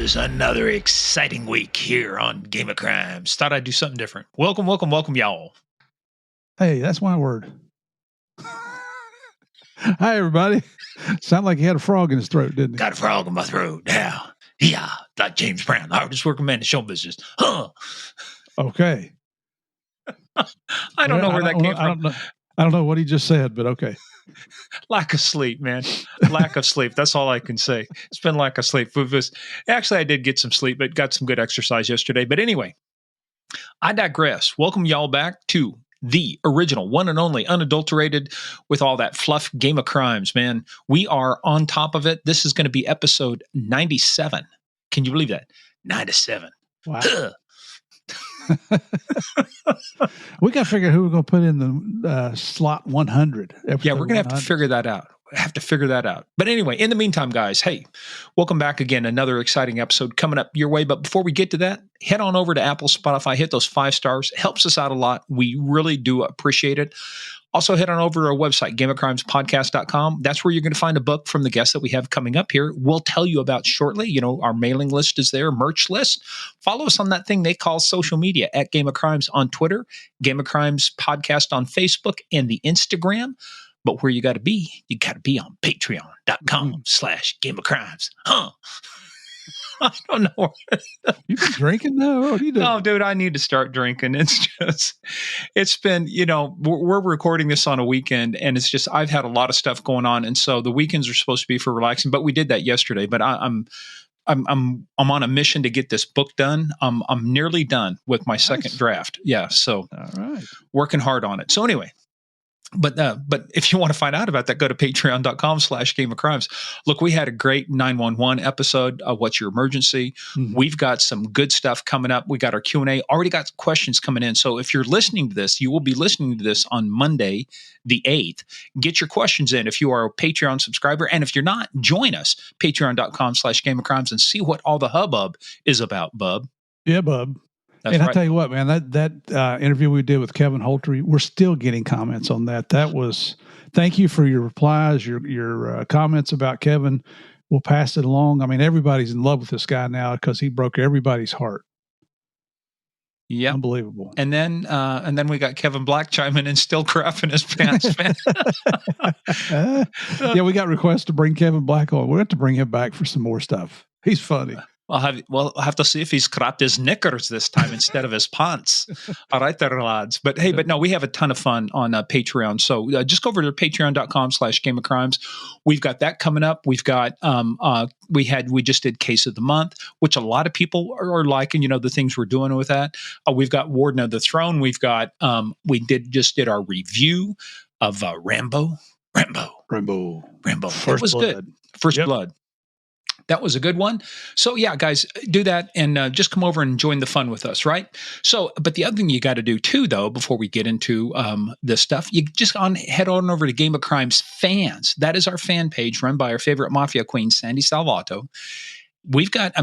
Gamers, another exciting week here on Game of Crimes. Thought I'd do something different. Welcome, y'all. Hey, that's my word. Hi, everybody. Sound like he had a frog in his throat, didn't he? Got a frog in my throat now. Yeah, like James Brown, the hardest working man in show business. Huh. Okay. I don't know where that came from. I don't know what he just said, but okay. Lack of sleep, man. Lack of sleep. That's all I can say. It's been lack of sleep. Actually, I did get some sleep, but got some good exercise yesterday. But anyway, I digress. Welcome y'all back to the original, one and only, unadulterated with all that fluff Game of Crimes, man. We are on top of it. This is going to be episode 97. Can you believe that? 97. Wow. We got to figure out who we're going to put in the slot 100. Yeah, we're going to have to figure that out. But anyway, in the meantime, guys, hey, welcome back again. Another exciting episode coming up your way. But before we get to that, head on over to Apple, Spotify, hit those 5 stars. It helps us out a lot. We really do appreciate it. Also, head on over to our website, gameofcrimespodcast.com. That's where you're going to find a book from the guests that we have coming up here. We'll tell you about shortly. You know, our mailing list is there, merch list. Follow us on that thing they call social media at Game of Crimes on Twitter, Game of Crimes Podcast on Facebook, and the Instagram. But where you got to be on patreon.com/Game of Crimes. Huh? I don't know. You been drinking now? What are you doing? No, dude, I need to start drinking. It's been, you know, we're recording this on a weekend, and it's just, I've had a lot of stuff going on. And so the weekends are supposed to be for relaxing, but we did that yesterday. But I'm on a mission to get this book done. I'm nearly done with my second draft. Yeah. So all right, working hard on it. So anyway. But if you want to find out about that, go to patreon.com/Game of Crimes. Look, we had a great 911 episode of What's Your Emergency? Mm-hmm. We've got some good stuff coming up. We got our Q&A, already got questions coming in. So if you're listening to this, you will be listening to this on Monday, the 8th. Get your questions in if you are a Patreon subscriber. And if you're not, join us, patreon.com/Game of Crimes, and see what all the hubbub is about, bub. Yeah, bub. That's and right. I tell you what, man, that interview we did with Kevin Holter, we're still getting comments on that. That was, thank you for your replies, your comments about Kevin. We'll pass it along. I mean, everybody's in love with this guy now because he broke everybody's heart. Yeah, unbelievable. And then we got Kevin Black chiming in, still crapping his pants, man. Yeah, we got requests to bring Kevin Black on. We'll have to bring him back for some more stuff. He's funny. I'll have to see if he's crapped his knickers this time instead of his pants. All right, there, lads. But hey, but no, we have a ton of fun on Patreon. So just go over to patreon.com/Game of Crimes. We've got that coming up. We've got we just did Case of the Month, which a lot of people are liking. You know, the things we're doing with that. We've got Warden of the Throne. We've got we did our review of Rambo. It was good. First Blood. That was a good one. So yeah, guys, do that and just come over and join the fun with us, right? So, but the other thing you got to do too, though, before we get into this stuff, you just head on over to Game of Crimes Fans. That is our fan page run by our favorite mafia queen, Sandy Salvato. We've got,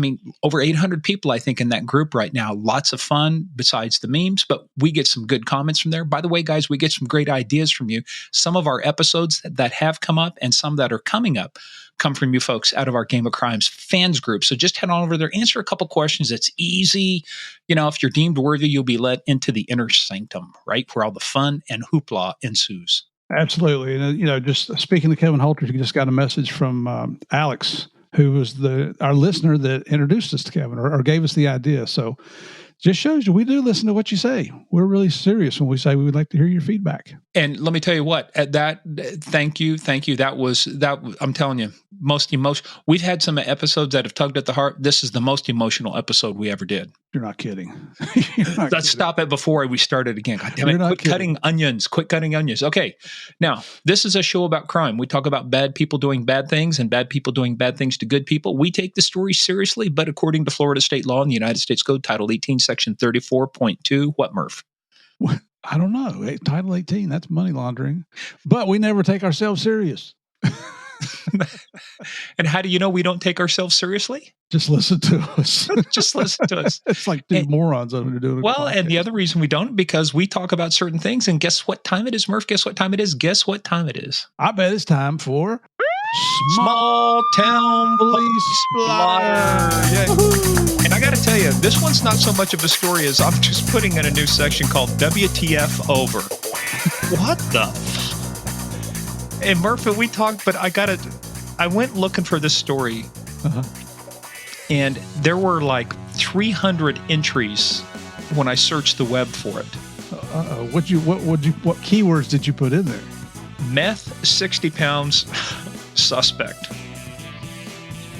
over 800 people, I think, in that group right now. Lots of fun besides the memes, but we get some good comments from there. By the way, guys, we get some great ideas from you. Some of our episodes that have come up and some that are coming up come from you folks out of our Game of Crimes fans group. So just head on over there, answer a couple questions. It's easy. You know, if you're deemed worthy, you'll be let into the inner sanctum, right? Where all the fun and hoopla ensues. Absolutely. And, just speaking to Kevin Holter, you just got a message from Alex, who was our listener that introduced us to Kevin or gave us the idea. So just shows you we do listen to what you say. We're really serious when we say we would like to hear your feedback. And let me tell you what, thank you. I'm telling you, most emotional. We've had some episodes that have tugged at the heart. This is the most emotional episode we ever did. You're not kidding. Let's stop it before we start it again. God damn it. Quit cutting onions. Okay. Now, this is a show about crime. We talk about bad people doing bad things and bad people doing bad things to good people. We take the story seriously, but according to Florida state law and the United States Code, Title 18, Section 34.2, what, Murph? I don't know. Title 18, that's money laundering. But we never take ourselves serious. And how do you know we don't take ourselves seriously? Just listen to us. Just listen to us. It's like two morons over there doing it. Well, and the other reason we don't, because we talk about certain things, and guess what time it is, Murph? Guess what time it is? Guess what time it is? I bet it's time for Small town police blotter. Yeah. And I got to tell you, this one's not so much of a story as I'm just putting in a new section called WTF Over. What the fuck? And Murphy, we talked, but I went looking for this story, and there were like 300 entries when I searched the web for it. What keywords did you put in there? Meth, 60 pounds, suspect.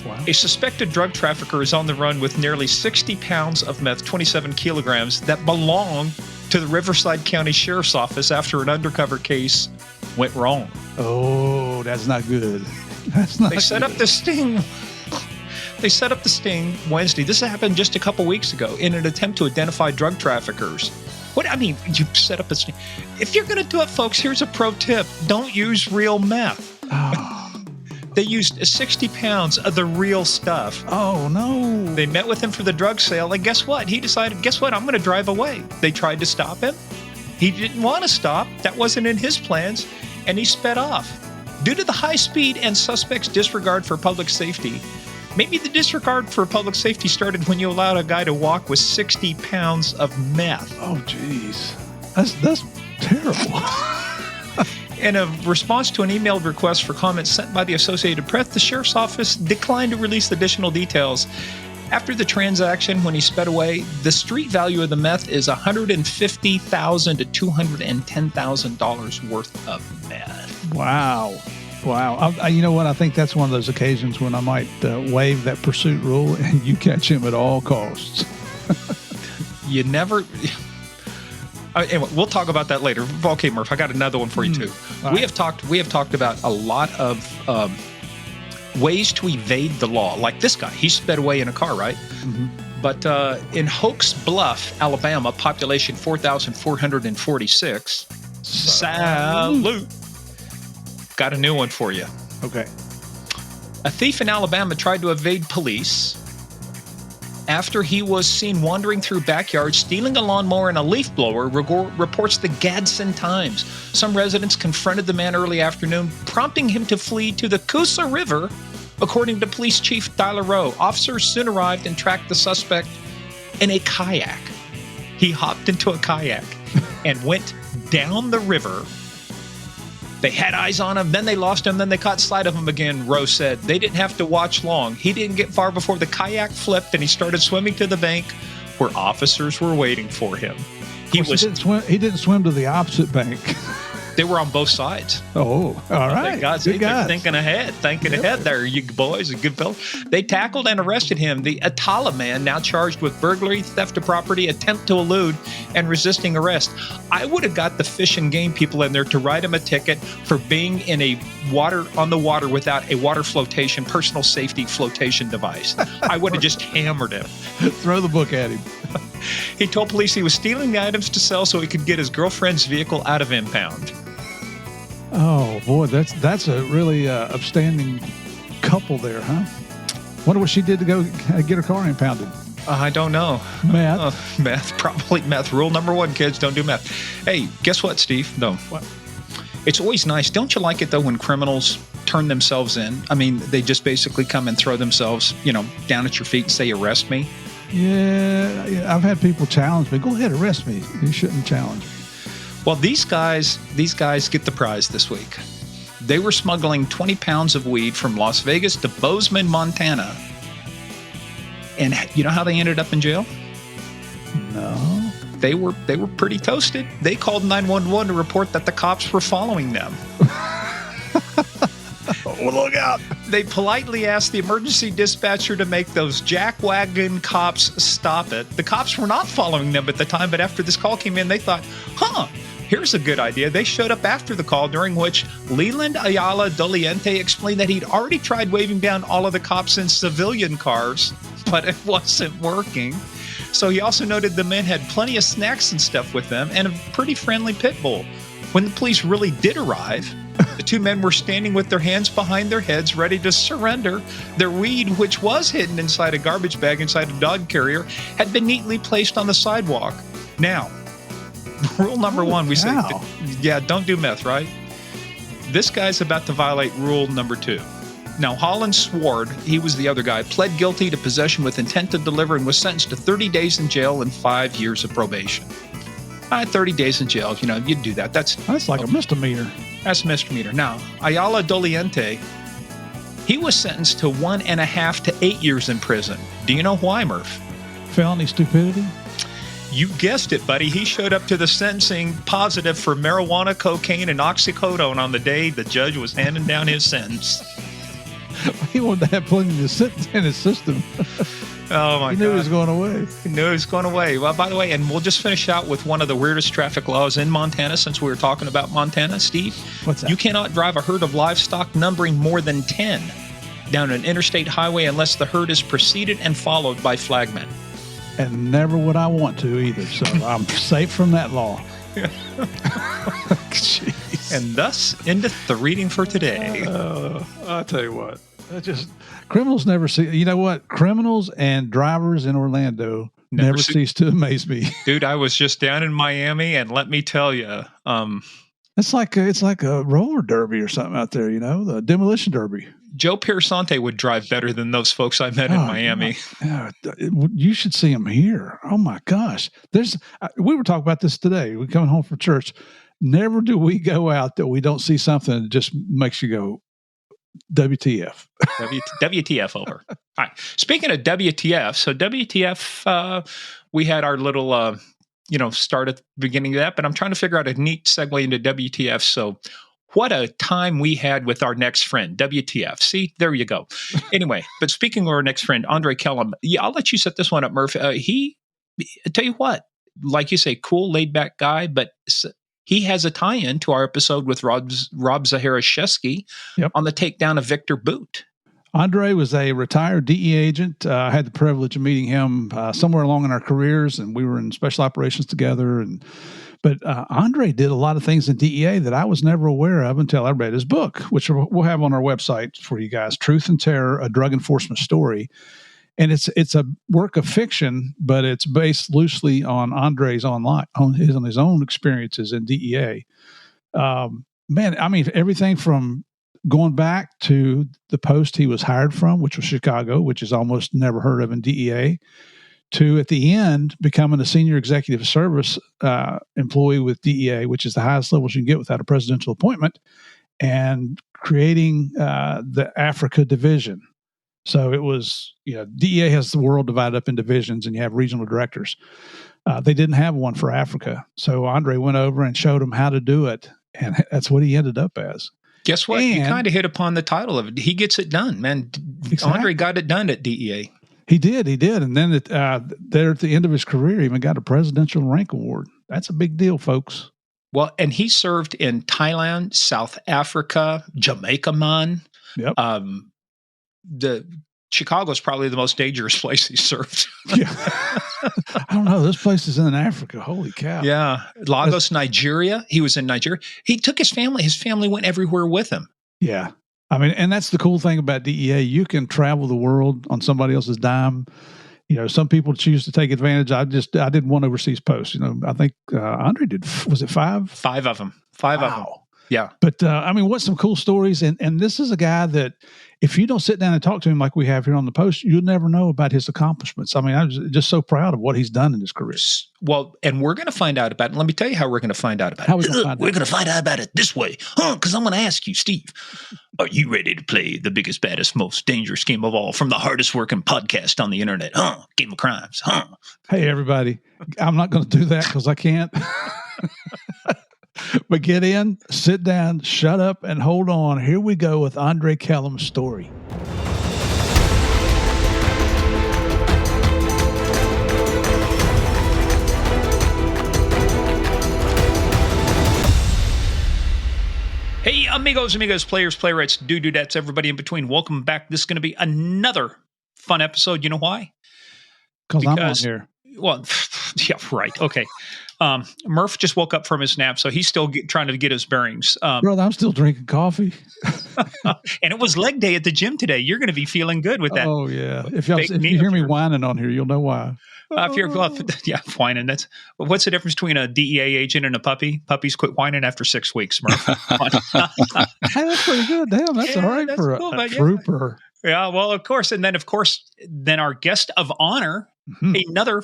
Wow. A suspected drug trafficker is on the run with nearly 60 pounds of meth, 27 kilograms, that belong to the Riverside County Sheriff's Office after an undercover case went wrong. Oh, that's not good. That's not. They set up the sting. They set up the sting Wednesday. This happened just a couple weeks ago in an attempt to identify drug traffickers. You set up a sting. If you're going to do it, folks, here's a pro tip. Don't use real meth. Oh. They used 60 pounds of the real stuff. Oh, no. They met with him for the drug sale, and guess what? He decided, I'm going to drive away. They tried to stop him. He didn't want to stop. That wasn't in his plans, and he sped off. Due to the high speed and suspect's disregard for public safety, maybe the disregard for public safety started when you allowed a guy to walk with 60 pounds of meth. Oh, geez. That's terrible. In a response to an emailed request for comments sent by the Associated Press, the sheriff's office declined to release additional details. After the transaction, when he sped away, the street value of the meth is $150,000 to $210,000 worth of meth. Wow. You know what? I think that's one of those occasions when I might waive that pursuit rule and you catch him at all costs. You never... Anyway, we'll talk about that later. Okay, Murph, I got another one for you too. We have talked about a lot of ways to evade the law. Like this guy, he sped away in a car, right? Mm-hmm. But in Hoax Bluff, Alabama, population 4,446. Salute. Got a new one for you. Okay. A thief in Alabama tried to evade police after he was seen wandering through backyards, stealing a lawnmower and a leaf blower, reports the Gadsden Times. Some residents confronted the man early afternoon, prompting him to flee to the Coosa River, according to Police Chief Dyla Rowe. Officers soon arrived and tracked the suspect in a kayak. He hopped into a kayak and went down the river. They had eyes on him, then they lost him, then they caught sight of him again, Rowe said. They didn't have to watch long. He didn't get far before the kayak flipped and he started swimming to the bank where officers were waiting for him. He didn't swim to the opposite bank. They were on both sides. Oh, all right. They're thinking ahead there, you boys, a good fellow. They tackled and arrested him. The Atala man, now charged with burglary, theft of property, attempt to elude, and resisting arrest. I would have got the Fish and Game people in there to write him a ticket for being on the water without a water flotation, personal safety flotation device. I would have just hammered him. Throw the book at him. He told police he was stealing the items to sell so he could get his girlfriend's vehicle out of impound. Oh, boy, that's a really upstanding couple there, huh? Wonder what she did to go get her car impounded. I don't know. Meth. Meth, probably meth. Rule number 1, kids, don't do meth. Hey, guess what, Steve? No. What? It's always nice. Don't you like it, though, when criminals turn themselves in? I mean, they just basically come and throw themselves, down at your feet and say, arrest me. Yeah, I've had people challenge me. Go ahead, arrest me. You shouldn't challenge me. Well, these guys get the prize this week. They were smuggling 20 pounds of weed from Las Vegas to Bozeman, Montana. And you know how they ended up in jail? No. They were pretty toasted. They called 911 to report that the cops were following them. Well, look out. They politely asked the emergency dispatcher to make those jackwagon cops stop it. The cops were not following them at the time, but after this call came in, they thought, here's a good idea. They showed up after the call, during which Leland Ayala Doliente explained that he'd already tried waving down all of the cops in civilian cars, but it wasn't working. So he also noted the men had plenty of snacks and stuff with them and a pretty friendly pit bull. When the police really did arrive, the two men were standing with their hands behind their heads, ready to surrender. Their weed, which was hidden inside a garbage bag inside a dog carrier, had been neatly placed on the sidewalk. Now, rule number 1, we say, don't do meth, right? This guy's about to violate rule number 2. Now, Holland swore, he was the other guy, pled guilty to possession with intent to deliver and was sentenced to 30 days in jail and 5 years of probation. 30 days in jail, you'd do that. That's like a misdemeanor. That's a misdemeanor. Now, Ayala Doliente, he was sentenced to 1.5 to 8 years in prison. Do you know why, Murph? Felony stupidity? You guessed it, buddy. He showed up to the sentencing positive for marijuana, cocaine, and oxycodone on the day the judge was handing down his sentence. He wanted to have plenty of sentence in his system. Oh, my God. He knew he was going away. He knew he was going away. Well, by the way, and we'll just finish out with one of the weirdest traffic laws in Montana, since we were talking about Montana, Steve. What's that? You cannot drive a herd of livestock numbering more than 10 down an interstate highway unless the herd is preceded and followed by flagmen. And never would I want to either, so I'm safe from that law. And thus, endeth the reading for today. I'll tell you what. Criminals never see. You know what? Criminals and drivers in Orlando never cease to amaze me. Dude, I was just down in Miami, and let me tell you, it's like a roller derby or something out there. The demolition derby. Joe Piersante would drive better than those folks I met in Miami. You should see them here. Oh my gosh! We were talking about this today. We're coming home from church. Never do we go out that we don't see something that just makes you go, WTF. WTF over. All right. Speaking of WTF, so WTF, we had our little, start at the beginning of that, but I'm trying to figure out a neat segue into WTF. So what a time we had with our next friend, WTF. See, there you go. Anyway, but speaking of our next friend, Andre Kellum, I'll let you set this one up, Murph. I tell you what, like you say, cool, laid back guy, but he has a tie-in to our episode with Rob Zaharashevsky on the takedown of Viktor Bout. Andre was a retired DEA agent. I had the privilege of meeting him somewhere along in our careers, and we were in special operations together. But Andre did a lot of things in DEA that I was never aware of until I read his book, which we'll have on our website for you guys, Truth and Terror, A Drug Enforcement Story. And it's a work of fiction, but it's based loosely on Andre's on his own experiences in DEA. Man, I mean, everything from going back to the post he was hired from, which was Chicago, which is almost never heard of in DEA, to at the end becoming a senior executive service employee with DEA, which is the highest levels you can get without a presidential appointment, and creating the Africa division. So it was, DEA has the world divided up in divisions, and you have regional directors. They didn't have one for Africa. So Andre went over and showed them how to do it, and that's what he ended up as. Guess what? You kind of hit upon the title of it. He gets it done, man. Exactly. Andre got it done at DEA. He did. And then there at the end of his career, he even got a presidential rank award. That's a big deal, folks. Well, and he served in Thailand, South Africa, Jamaica, man. Yep. Chicago is probably the most dangerous place he served. Yeah. I don't know. This place is in Africa. Holy cow. Yeah. Lagos, Nigeria. He was in Nigeria. He took his family. His family went everywhere with him. Yeah. I mean, and that's the cool thing about DEA. You can travel the world on somebody else's dime. Some people choose to take advantage. I did one overseas post. I think Andre did, was it 5? 5 of them. 5 of them. Yeah. But, what's some cool stories? And this is a guy that if you don't sit down and talk to him like we have here on the post, you'll never know about his accomplishments. I mean, I'm just so proud of what he's done in his career. Well, and we're going to find out about it. Let me tell you how we're going to find out about it. We're going to find out about it this way. Because I'm going to ask you, Steve, are you ready to play the biggest, baddest, most dangerous game of all from the hardest working podcast on the internet? Game of Crimes. Hey, everybody. I'm not going to do that because I can't. But get in, sit down, shut up, and hold on. Here we go with Andre Kellum's story. Hey, amigos, players, playwrights, dudettes, everybody in between. Welcome back. This is going to be another fun episode. You know why? Because I'm on here. Well, yeah, right. Okay. Murph just woke up from his nap, so he's still trying to get his bearings. Brother, I'm still drinking coffee. And it was leg day at the gym today. You're going to be feeling good with that. Oh, yeah. If you hear me whining on here, you'll know why. If you're whining, what's the difference between a DEA agent and a puppy? Puppies quit whining after 6 weeks, Murph. Hey, that's pretty good. Damn, that's all right for a trooper. Yeah, well, of course. And then our guest of honor, another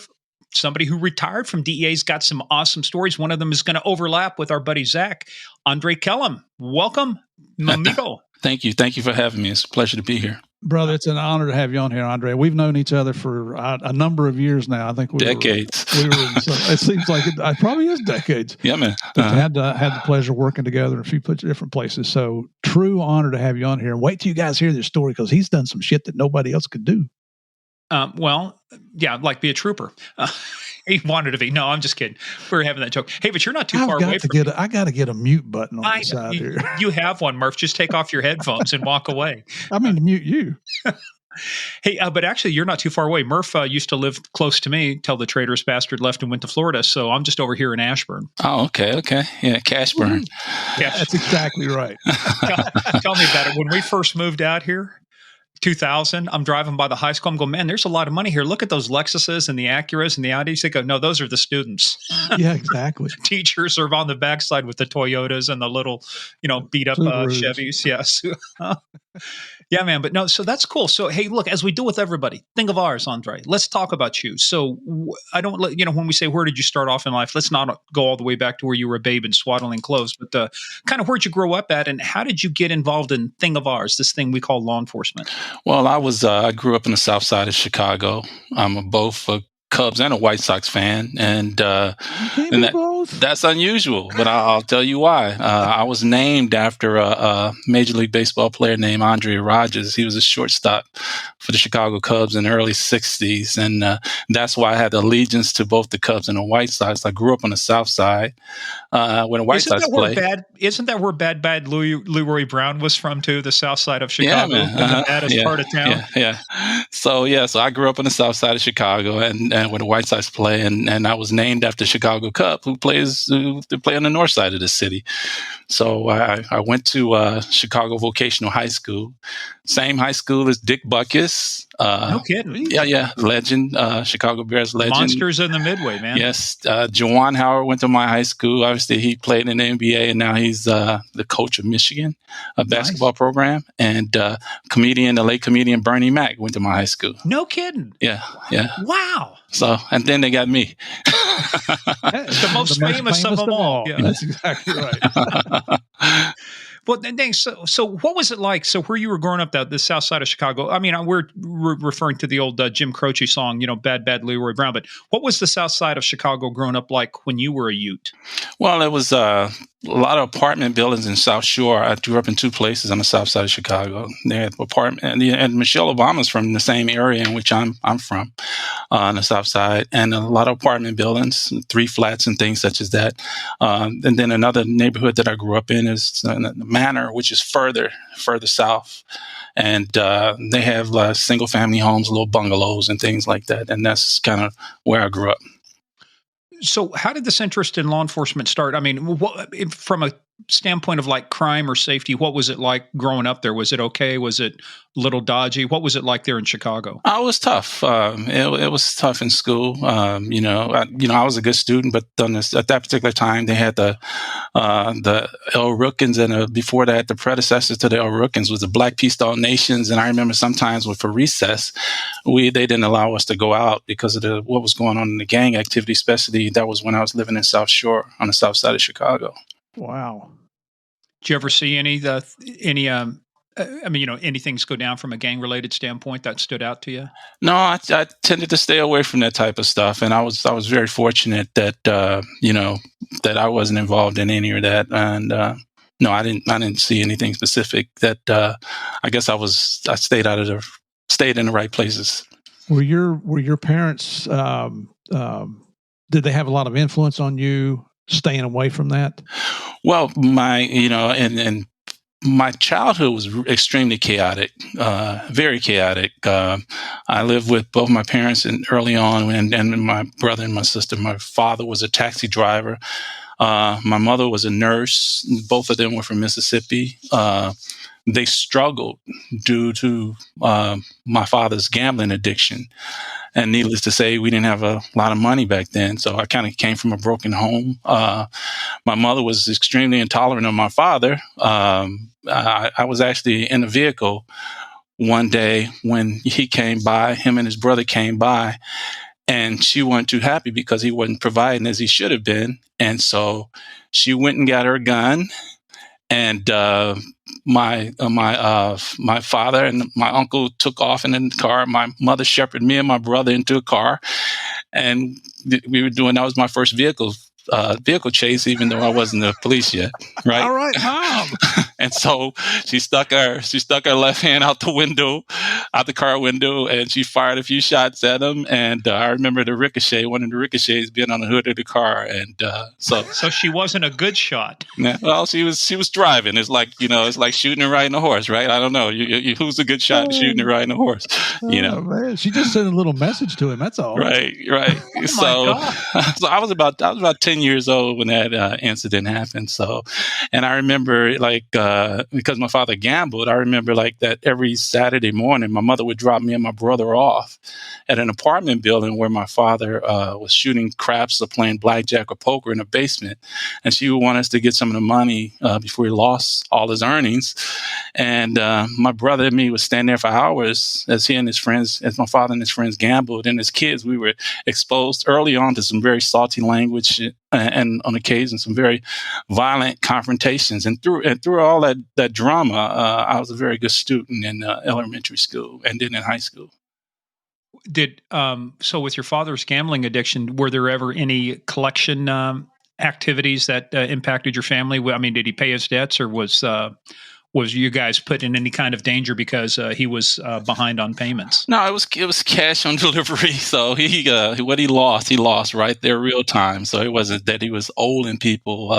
somebody who retired from DEA's got some awesome stories. One of them is going to overlap with our buddy Zach. Andre Kellum, welcome, amigo. Thank you. Thank you for having me. It's a pleasure to be here. Brother, it's an honor to have you on here, Andre. We've known each other for a number of years now. I think decades. It seems like it probably is decades. Yeah, man. Had the pleasure working together in a few different places. So true honor to have you on here. And wait till you guys hear this story because he's done some shit that nobody else could do. Well, yeah, like be a trooper. He wanted to be. No, I'm just kidding. We were having that joke. Hey, but you're not too far away from me. I got to get a mute button on the side here. You have one, Murph. Just take off your headphones and walk away. I mean to mute you. Hey, but actually, you're not too far away. Murph used to live close to me till the traitorous bastard left and went to Florida. So I'm just over here in Ashburn. Oh, okay. Yeah, Cashburn. That's exactly right. Tell me about it. When we first moved out here, 2000, I'm driving by the high school. I'm going, man, there's a lot of money here. Look at those Lexuses and the Acuras and the Audis. They go, no, those are the students. Yeah, exactly. Teachers are on the backside with the Toyotas and the little, beat up Chevys. Yes. Yeah, man. But no, so that's cool. So, hey, look, as we do with everybody, think of ours, Andre. Let's talk about you. So I don't, when we say, where did you start off in life? Let's not go all the way back to where you were a babe in swaddling clothes, but kind of where'd you grow up at and how did you get involved in thing of ours, this thing we call law enforcement? Well, I grew up in the south side of Chicago. I'm both a Cubs and a White Sox fan, and that's unusual, but I'll tell you why. I was named after a Major League Baseball player named Andre Rogers. He was a shortstop for the Chicago Cubs in the early 60s, and that's why I had allegiance to both the Cubs and the White Sox. I grew up on the south side when the White Sox played. Isn't that where Bad Leroy Brown was from, too, the south side of Chicago? Yeah, man. The baddest part of town? Yeah. So I grew up on the south side of Chicago, and where the White Sox play, and I was named after Chicago Cub, who play on the north side of the city. So I went to Chicago Vocational High School, same high school as Dick Butkus. No kidding. Yeah. Legend, Chicago Bears legend. Monsters in the Midway, man. Yes. Jawan Howard went to my high school. Obviously, he played in the NBA, and now he's the coach of Michigan, a basketball program. And the late comedian Bernie Mac went to my high school. No kidding. Yeah. Wow. So, and then they got me. The most famous of them all. Yeah. That's exactly right. Well, so what was it like? So where you were growing up, the south side of Chicago, I mean, we're referring to the old Jim Croce song, Bad Leroy Brown, but what was the south side of Chicago growing up like when you were a Ute? Well, it was a lot of apartment buildings in South Shore. I grew up in two places on the south side of Chicago. They had apartment, and Michelle Obama's from the same area in which I'm from, on the south side, and a lot of apartment buildings, 3 flats and things such as that. And then another neighborhood that I grew up in is Manor, which is further south, and they have single family homes, little bungalows and things like that, and that's kind of where I grew up. So how did this interest in law enforcement start? I mean, from a standpoint of like crime or safety, what was it like growing up there? Was it okay? Was it a little dodgy? What was it like there in Chicago? I was tough. It was tough in school. I was a good student, but at that particular time, they had the El Rookins, and before that, the predecessor to the El Rookins was the Black Peastone Nations. And I remember sometimes for recess, they didn't allow us to go out because of what was going on in the gang activity, especially that was when I was living in South Shore on the south side of Chicago. Wow. Did you ever see any things go down from a gang-related standpoint that stood out to you? No, I tended to stay away from that type of stuff, and I was very fortunate that that I wasn't involved in any of that, and no, I didn't see anything specific. That I guess I stayed in the right places. Were your parents? Did they have a lot of influence on you staying away from that? Well, and my childhood was extremely chaotic, very chaotic. I lived with both my parents and early on, and my brother and my sister. My father was a taxi driver. My mother was a nurse. Both of them were from Mississippi. They struggled due to my father's gambling addiction. And needless to say, we didn't have a lot of money back then. So I kind of came from a broken home. My mother was extremely intolerant of my father. I was actually in a vehicle one day when he came by, him and his brother came by, and she wasn't too happy because he wasn't providing as he should have been. And so she went and got her gun, and my father and my uncle took off in the car. My mother shepherded me and my brother into a car, and we were doing. That was my first vehicle chase, even though I wasn't the police yet. Right. All right, Mom. And so she stuck her left hand out the car window, and she fired a few shots at him. And I remember one of the ricochets being on the hood of the car. And so she wasn't a good shot. Well, she was driving. It's like shooting and riding a horse, right? I don't know. Who's a good shot shooting and riding a horse? Man. She just sent a little message to him. That's all. Right. So I was about 10 years old when that incident happened. So, and I remember because my father gambled, I remember that every Saturday morning, my mother would drop me and my brother off at an apartment building where my father was shooting craps or playing blackjack or poker in the basement. And she would want us to get some of the money before he lost all his earnings. And my brother and me would stand there for hours as my father and his friends gambled. And as kids, we were exposed early on to some very salty language and on occasion some very violent confrontations. And through all that drama, I was a very good student in elementary school and then in high school. So with your father's gambling addiction, were there ever any collection activities that impacted your family? I mean, did he pay his debts, or was you guys put in any kind of danger because he was behind on payments? No, it was cash on delivery. So what he lost right there real time. So it wasn't that he was owing people.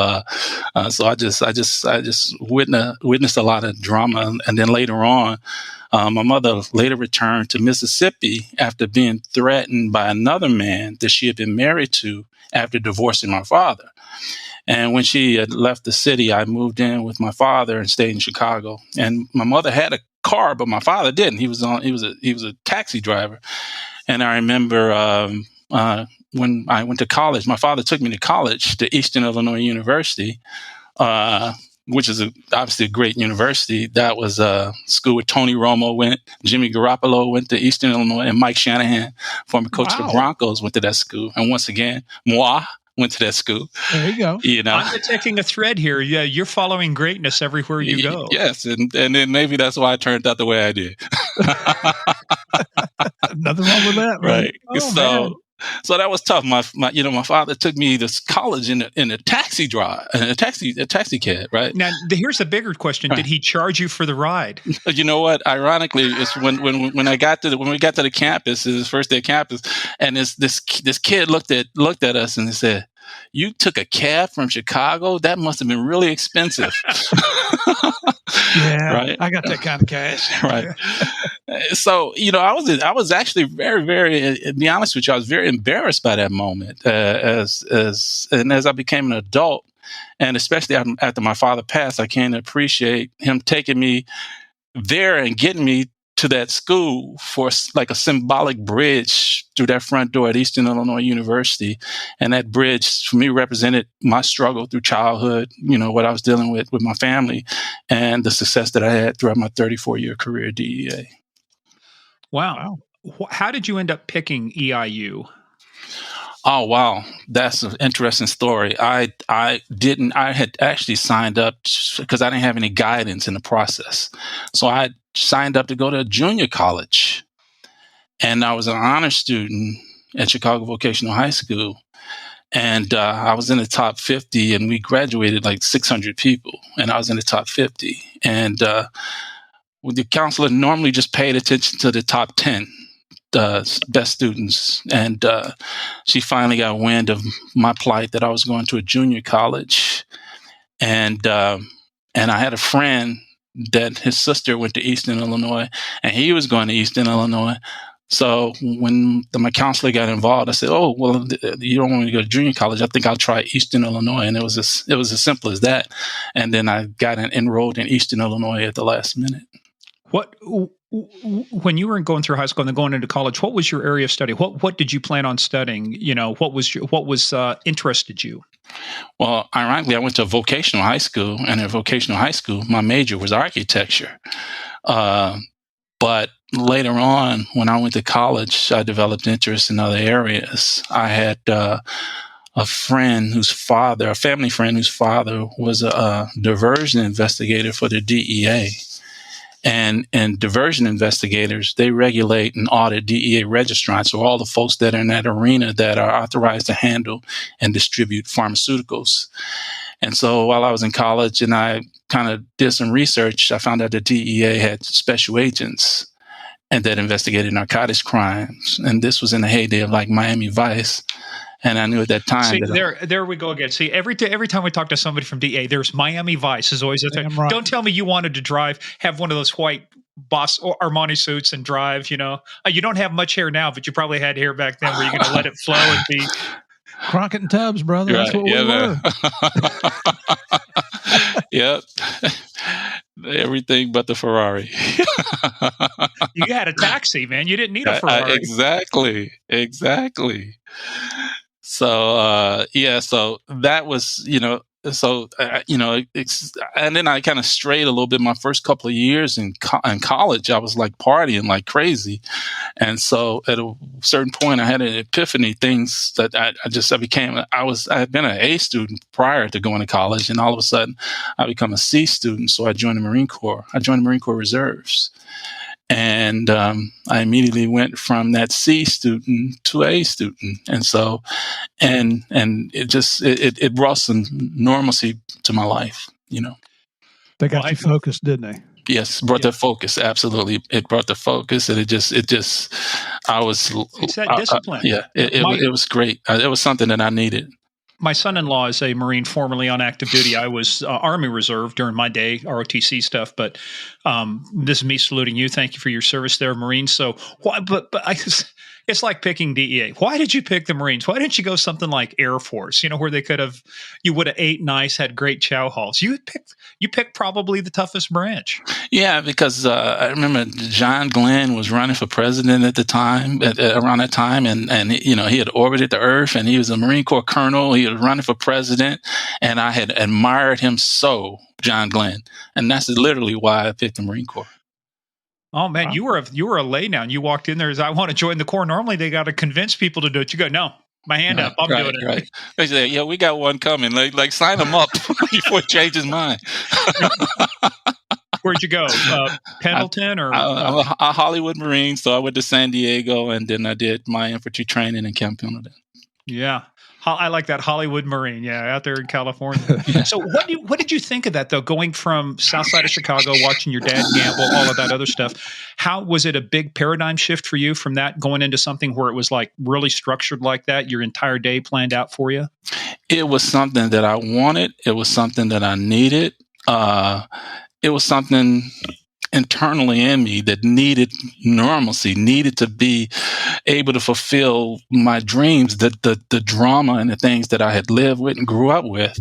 So I just witnessed a lot of drama. And then later on, my mother later returned to Mississippi after being threatened by another man that she had been married to after divorcing my father. And when she had left the city, I moved in with my father and stayed in Chicago. And my mother had a car, but my father didn't. He was a taxi driver. And I remember when I went to college, my father took me to college, to Eastern Illinois University, which is obviously a great university. That was a school where Tony Romo went, Jimmy Garoppolo went to Eastern Illinois, and Mike Shanahan, former coach of the Broncos, went to that school. And once again, moi went to that school. There you go. I'm detecting a thread here. Yeah, you're following greatness everywhere you go. Yes, and then maybe that's why I turned out the way I did. Nothing wrong with that, right? Man. So that was tough. My father took me to college in a taxi drive, a taxi cab, right? Now, here's a bigger question: did he charge you for the ride? You know what? Ironically, it's when we got to the campus, his first day at campus, and this kid looked at us and he said, "You took a cab from Chicago? That must have been really expensive." Yeah, right? I got that kind of cash. Right. So, I was actually very, very, to be honest with you, I was very embarrassed by that moment as I became an adult, and especially after my father passed, I came to appreciate him taking me there and getting me to that school for like a symbolic bridge through that front door at Eastern Illinois University. And that bridge for me represented my struggle through childhood, what I was dealing with my family, and the success that I had throughout my 34-year career at DEA. Wow. How did you end up picking EIU? Oh, wow. That's an interesting story. I had actually signed up because I didn't have any guidance in the process. So I signed up to go to a junior college, and I was an honor student at Chicago Vocational High School. And I was in the top 50, and we graduated like 600 people, and I was in the top 50. And the counselor normally just paid attention to the top 10 best students. And she finally got wind of my plight that I was going to a junior college. And I had a friend that his sister went to Eastern Illinois, and he was going to Eastern Illinois. So when my counselor got involved, I said, "Oh, well, you don't want me to go to junior college. I think I'll try Eastern Illinois." And it was as simple as that. And then I got enrolled in Eastern Illinois at the last minute. When you were going through high school and then going into college, what was your area of study? What did you plan on studying? What interested you? Well, ironically, I went to a vocational high school, and at vocational high school, my major was architecture. But later on, when I went to college, I developed interest in other areas. I had a family friend whose father was a diversion investigator for the DEA. And diversion investigators, they regulate and audit DEA registrants, so all the folks that are in that arena that are authorized to handle and distribute pharmaceuticals. And so while I was in college and I kind of did some research, I found out the DEA had special agents and that investigated narcotics crimes. And this was in the heyday of like Miami Vice. And I knew at that time. See, there we go again. See, every time we talk to somebody from DEA, there's Miami Vice is always a thing. Right. Don't tell me you wanted to have one of those white Boss or Armani suits and drive. You don't have much hair now, but you probably had hair back then where you're going to let it flow and be Crockett and Tubbs, brother. That's what we were. Yep. Everything but the Ferrari. You had a taxi, man. You didn't need a Ferrari. Exactly. So, so that was, and then I kind of strayed a little bit. My first couple of years in college, I was like partying like crazy. And so at a certain point, I had an epiphany, things that I had been an A student prior to going to college. And all of a sudden I become a C student. So I joined the Marine Corps. I joined the Marine Corps Reserves. And I immediately went from that C student to A student, and so, and it brought some normalcy to my life. They got you focused, didn't they? Yes, brought the focus. Absolutely, it brought the focus, and it's that discipline. It was great. It was something that I needed. My son-in-law is a Marine formerly on active duty. I was Army Reserve during my day, ROTC stuff. But this is me saluting you. Thank you for your service there, Marines. So, it's like picking DEA. Why did you pick the Marines? Why didn't you go something like Air Force? Where you would have ate nice, had great chow halls. You picked probably the toughest branch. Yeah, because I remember John Glenn was running for president at the time, around that time, and he had orbited the Earth, and he was a Marine Corps colonel. He was running for president, and I had admired him so, John Glenn, and that's literally why I picked the Marine Corps. Oh man, you were a lay down. You walked in there as I want to join the Corps. Normally they got to convince people to do it. You go, no, my hand up. I'm doing it. Right. They say, yeah, we got one coming. Like sign him up before he changes his mind. Where'd you go? Pendleton or I'm a Hollywood Marine, so I went to San Diego, and then I did my infantry training in Camp Pendleton. Yeah. I like that Hollywood Marine. Yeah, out there in California. So what did you think of that, though, going from south side of Chicago, watching your dad gamble, all of that other stuff? How was it a big paradigm shift for you from that going into something where it was like really structured like that, your entire day planned out for you? It was something that I wanted. It was something that I needed. It was something internally in me that needed normalcy, needed to be able to fulfill my dreams, the drama and the things that I had lived with and grew up with.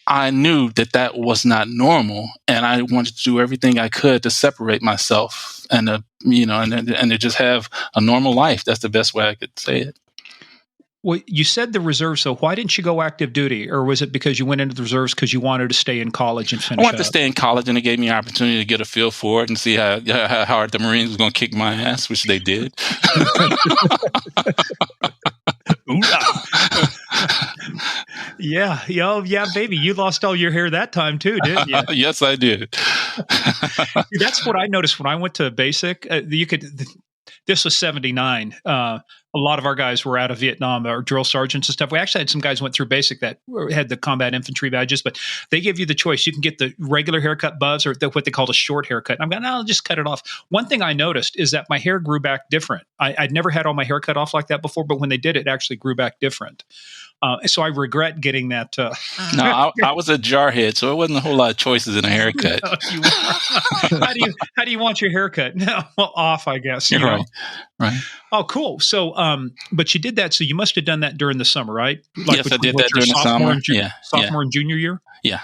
I knew that was not normal, and I wanted to do everything I could to separate myself and to just have a normal life. That's the best way I could say it. Well, you said the reserves, so why didn't you go active duty? Or was it because you went into the reserves because you wanted to stay in college and finish I wanted to stay in college, and it gave me an opportunity to get a feel for it and see how hard the Marines was going to kick my ass, which they did. Yeah, baby. You lost all your hair that time too, didn't you? Yes, I did. That's what I noticed when I went to basic. This was 79. A lot of our guys were out of Vietnam, or drill sergeants and stuff. We actually had some guys went through basic that had the combat infantry badges, but they give you the choice. You can get the regular haircut buzz or what they called a short haircut. I'm going, no, I'll just cut it off. One thing I noticed is that my hair grew back different. I'd never had all my hair cut off like that before, but when they did, it actually grew back different. So I regret getting that. No, I was a jarhead, so it wasn't a whole lot of choices in a haircut. How do you want your haircut? No, well, off, I guess. You know? Right. Oh, cool. So, but you did that. So you must have done that during the summer, right? Like yes, I did that during the summer. Sophomore and junior year. Yeah.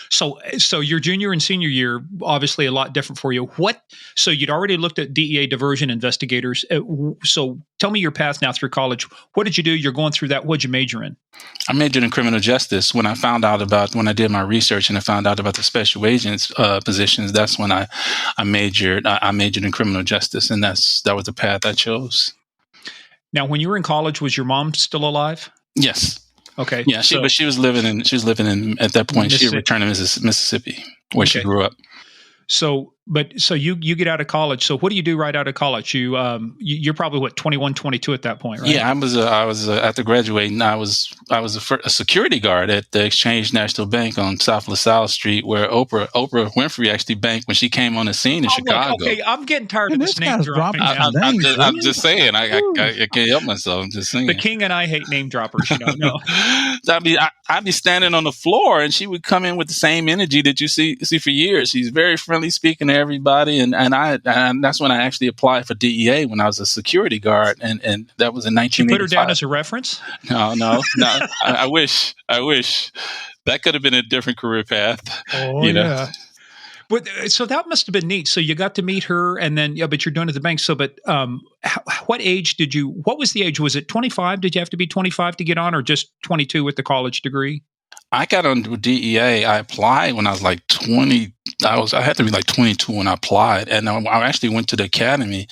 So your junior and senior year, obviously a lot different for you. So you'd already looked at DEA diversion investigators. So tell me your path now through college. What did you do? You're going through that. What'd you major in? I majored in criminal justice. When I did my research and I found out about the special agents positions, that's when I majored. I majored in criminal justice, and that was the path I chose. Now, when you were in college, was your mom still alive? Yes. Okay. Yeah, but she was living in at that point. She returned to Mississippi, where she grew up. So you get out of college. So what do you do right out of college? You're probably 21, 22 at that point, right? Yeah, I was after graduating. I was a security guard at the Exchange National Bank on South LaSalle Street, where Oprah Winfrey actually banked when she came on the scene in Chicago. Okay, I'm getting tired of this name dropping. I'm just saying. I can't help myself. I'm just saying. The king and I hate name droppers. No. I'd be standing on the floor, and she would come in with the same energy that you see for years. She's very friendly, speaking to everybody, and that's when I actually applied for DEA when I was a security guard, and that was in 1985. You put her down as a reference? No. I wish that could have been a different career path. Oh, yeah. But so that must have been neat. So you got to meet her, and then but you're doing it at the bank. So, but what age did you? What was the age? Was it 25? Did you have to be 25 to get on, or just 22 with the college degree? I got on DEA. I applied when I was like 20. I had to be like 22 when I applied, and I actually went to the academy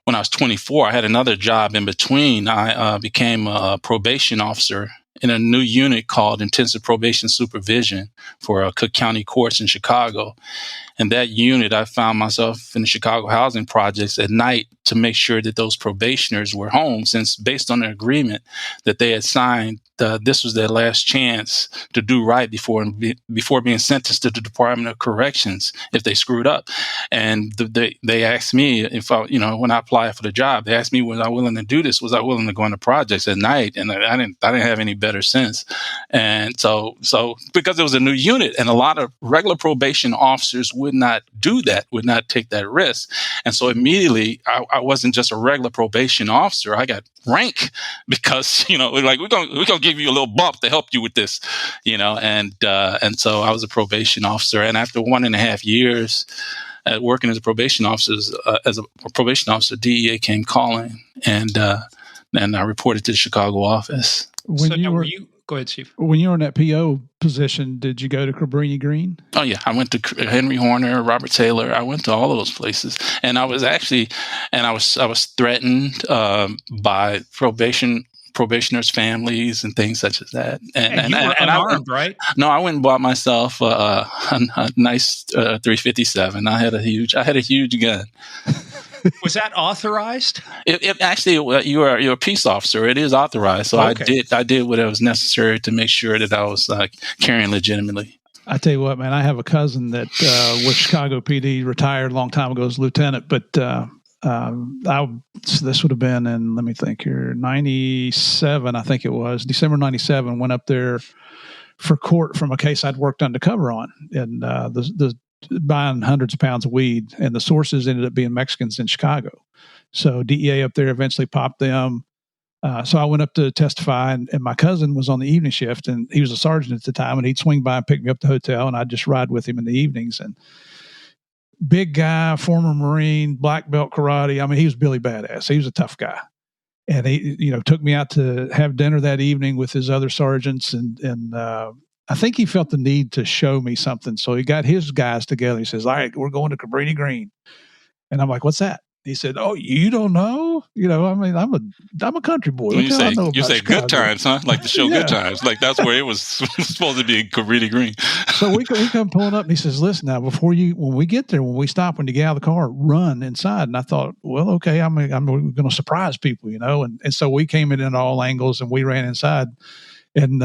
when I was 24. I had another job in between. I became a probation officer in a new unit called Intensive Probation Supervision for Cook County Courts in Chicago. And that unit, I found myself in the Chicago housing projects at night to make sure that those probationers were home, since based on the agreement that they had signed, this was their last chance to do right before being sentenced to the Department of Corrections if they screwed up. And they asked me if when I applied for the job, they asked me, was I willing to do this? Was I willing to go into projects at night? And I didn't have any better sense. And so because it was a new unit, and a lot of regular probation officers would not do that, would not take that risk. And so immediately I wasn't just a regular probation officer. I got rank because, like we're gonna give you a little bump to help you with this, and so I was a probation officer. And after 1.5 years working as a probation officer, DEA came calling, and I reported to the Chicago office. Go ahead, Chief. When you were in that PO position, did you go to Cabrini Green? Oh yeah, I went to Henry Horner, Robert Taylor. I went to all of those places, and I was threatened by probationers' families and things such as that. And you were unarmed, right? No, I went and bought myself a nice 357. I had a huge gun. Was that authorized? It actually, you're a peace officer. It is authorized. So okay. I did what was necessary to make sure that I was carrying legitimately. I tell you what, man, I have a cousin that was Chicago PD, retired a long time ago as lieutenant, but this would have been in, let me think here, 97, I think it was, December 97, went up there for court from a case I'd worked undercover on, and the buying hundreds of pounds of weed, and the sources ended up being Mexicans in Chicago. So DEA up there eventually popped them. So I went up to testify, and my cousin was on the evening shift, and he was a sergeant at the time, and he'd swing by and pick me up at the hotel, and I'd just ride with him in the evenings. And big guy, former Marine, black belt karate. I mean, he was Billy Badass. He was a tough guy. And he, took me out to have dinner that evening with his other sergeants, and I think he felt the need to show me something. So he got his guys together. He says, all right, we're going to Cabrini Green. And I'm like, what's that? He said, oh, you don't know? I'm a country boy. You say good times, huh? Like the show Good Times. Like that's where it was supposed to be in Cabrini Green. So we come pulling up, and he says, listen, now, when we get there, when we stop, when you get out of the car, run inside. And I thought, well, okay, I'm going to surprise people, And so we came in at all angles, and we ran inside. And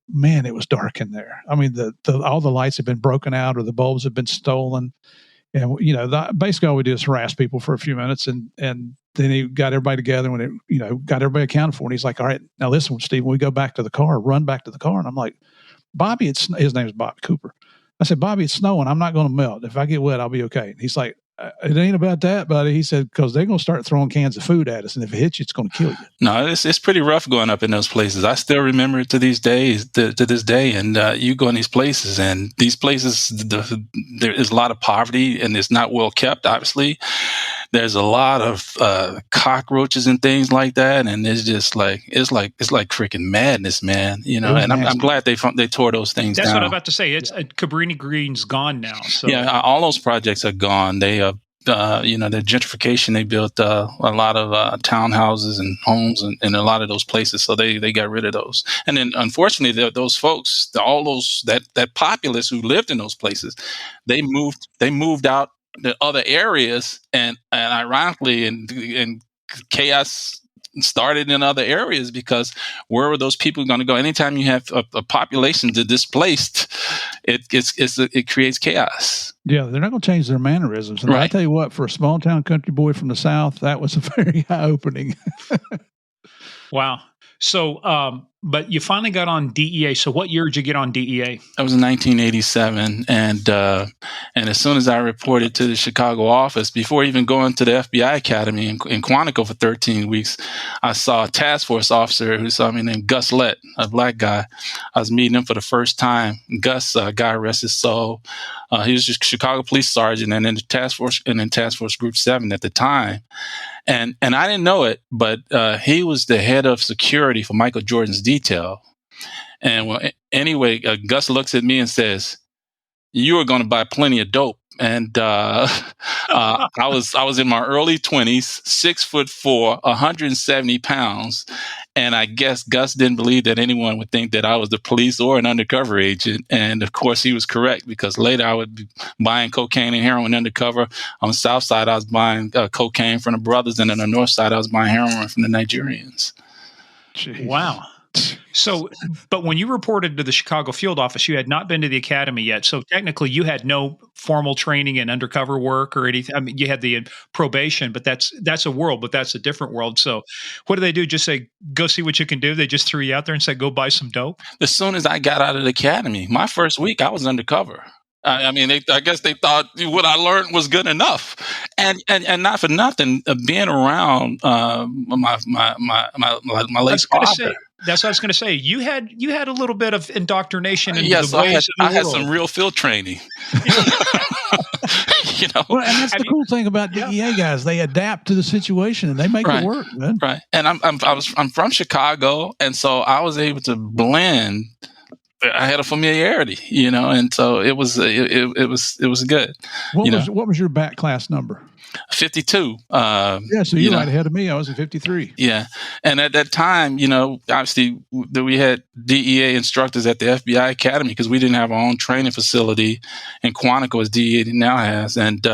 man, it was dark in there. I mean, all the lights had been broken out, or the bulbs had been stolen. And, basically all we do is harass people for a few minutes. And then he got everybody together when it, got everybody accounted for. And he's like, all right, now listen, Steve, when we go back to the car, run back to the car. And I'm like, Bobby, his name is Bobby Cooper. I said, Bobby, it's snowing. I'm not going to melt. If I get wet, I'll be okay. And he's like, it ain't about that, buddy. He said, because they're going to start throwing cans of food at us. And if it hits you, it's going to kill you. No, it's pretty rough going up in those places. I still remember it to these days, to this day. And you go in these places, and these places, there is a lot of poverty, and it's not well kept, obviously. There's a lot of cockroaches and things like that, and it's just like it's like freaking madness, man. And I'm glad they tore those things down. That's what I'm about to say. It's Cabrini Green's gone now. So yeah, all those projects are gone. They the gentrification, they built a lot of townhouses and homes in a lot of those places, so they got rid of those. And then unfortunately, those folks, that populace who lived in those places, they moved out the other areas, and ironically, and chaos started in other areas, because where were those people going to go? Anytime you have a population displaced, it creates chaos. Yeah, they're not going to change their mannerisms. And I tell you what, for a small town country boy from the South, that was a very eye opening. Wow. So, but you finally got on DEA. So what year did you get on DEA? That was in 1987. And as soon as I reported to the Chicago office, before even going to the FBI Academy in Quantico for 13 weeks, I saw a task force officer who saw me named Gus Lett, a black guy. I was meeting him for the first time. Gus, guy rest his soul. He was just Chicago police sergeant and in task force group 7 at the time. And I didn't know it, but he was the head of security for Michael Jordan's detail. And anyway, Gus looks at me and says, "You are going to buy plenty of dope." And I was in my early 20s, 6'4", 170 pounds. And I guess Gus didn't believe that anyone would think that I was the police or an undercover agent. And of course, he was correct, because later I would be buying cocaine and heroin undercover. On the south side, I was buying cocaine from the brothers. And on the north side, I was buying heroin from the Nigerians. Jeez. Wow. So, but when you reported to the Chicago field office, you had not been to the academy yet. So technically you had no formal training in undercover work or anything. I mean, you had the probation, but that's a world, but that's a different world. So what do they do? Just say, go see what you can do. They just threw you out there and said, go buy some dope. As soon as I got out of the academy, my first week, I was undercover. I mean, I guess they thought what I learned was good enough, and not for nothing. Being around my late father. That's what I was going to say. You had a little bit of indoctrination into yes, the ways of the I had world. some real field training. Well, and that's the cool thing about DEA guys. They adapt to the situation and they make it work, man. Right. And I'm from Chicago, and so I was able to blend. I had a familiarity, and so it was good. What was your back class number? 52. So you're right ahead of me. I was at 53. Yeah. And at that time, obviously we had DEA instructors at the FBI Academy, because we didn't have our own training facility in Quantico as DEA now has. And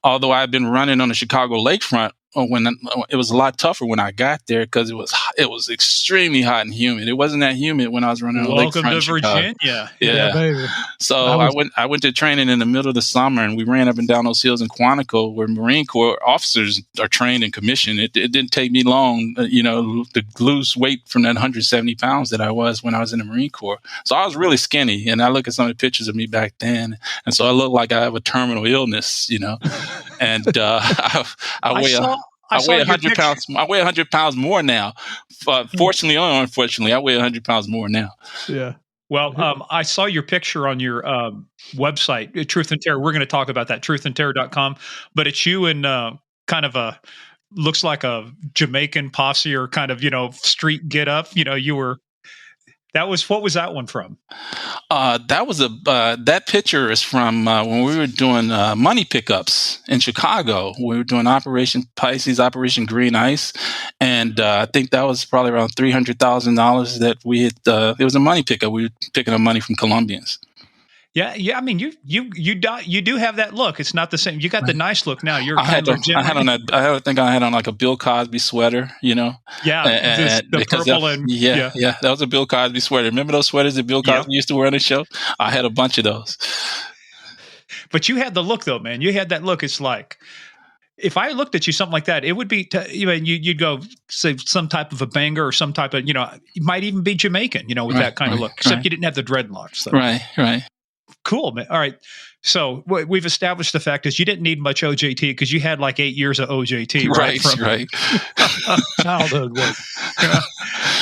although I've been running on the Chicago lakefront, when it was a lot tougher when I got there, because it was extremely hot and humid. It wasn't that humid when I was running on the lakefront. Welcome to Virginia. Yeah, baby. So I went to training in the middle of the summer, and we ran up and down those hills in Quantico, where Marine Corps officers are trained and commissioned. It didn't take me long, to lose weight from that 170 pounds that I was when I was in the Marine Corps. So I was really skinny, and I look at some of the pictures of me back then, and so I look like I have a terminal illness, and I weigh 100 pounds. I weigh 100 pounds more now. Fortunately or unfortunately, I weigh 100 pounds more now. Yeah. Well, I saw your picture on your website, Truth and Terror. We're going to talk about that, truthandterror.com. But it's you in kind of looks like a Jamaican posse or kind of, street get up. What was that one from? That picture is from when we were doing money pickups in Chicago. We were doing Operation Pisces, Operation Green Ice, and I think that was probably around $300,000 that we had. It was a money pickup. We were picking up money from Colombians. Yeah. I mean, you do have that look. It's not the same. You got the nice look now. You're I think I had on like a Bill Cosby sweater, Yeah, the purple that was a Bill Cosby sweater. Remember those sweaters that Bill Cosby used to wear on the show? I had a bunch of those. But you had the look, though, man. You had that look. It's like if I looked at you something like that, it would be, you'd go say some type of a banger or some type of, you might even be Jamaican, with that kind of look, except you didn't have the dreadlocks. So. Right. Cool, man. All right. So we've established the fact is you didn't need much OJT because you had like 8 years of OJT, right? Right. Childhood work.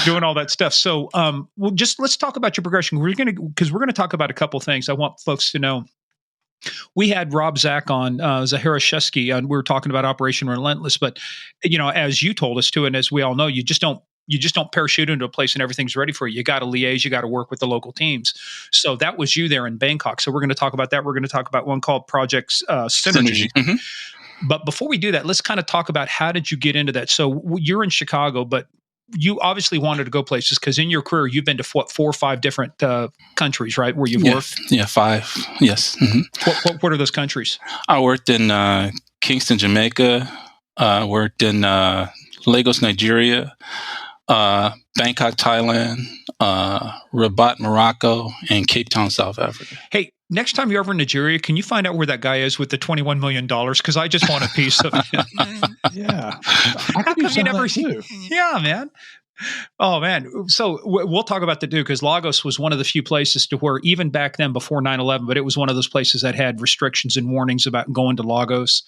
Doing all that stuff. So, let's talk about your progression. We're going to talk about a couple things. I want folks to know. We had Rob Zach on, Zahara Shesky, and we were talking about Operation Relentless. But as you told us too, and as we all know, you just don't parachute into a place and everything's ready for you. You got to liaise. You got to work with the local teams. So that was you there in Bangkok. So we're going to talk about that. We're going to talk about one called Project Synergy. Mm-hmm. But before we do that, let's kind of talk about how did you get into that? So you're in Chicago, but you obviously wanted to go places because in your career, you've been to 4 or 5 different countries, right? Where you've worked? Yeah, 5. Yes. Mm-hmm. What are those countries? I worked in Kingston, Jamaica. Worked in Lagos, Nigeria. Bangkok, Thailand. Rabat, Morocco, and Cape Town, South Africa. Hey, next time you're over in Nigeria, can you find out where that guy is with the $21 million? Because I just want a piece of it. Yeah. How come you never see? Yeah, man. Oh, man. So we'll talk about the Duke because Lagos was one of the few places to where even back then before 9/11, but it was one of those places that had restrictions and warnings about going to Lagos.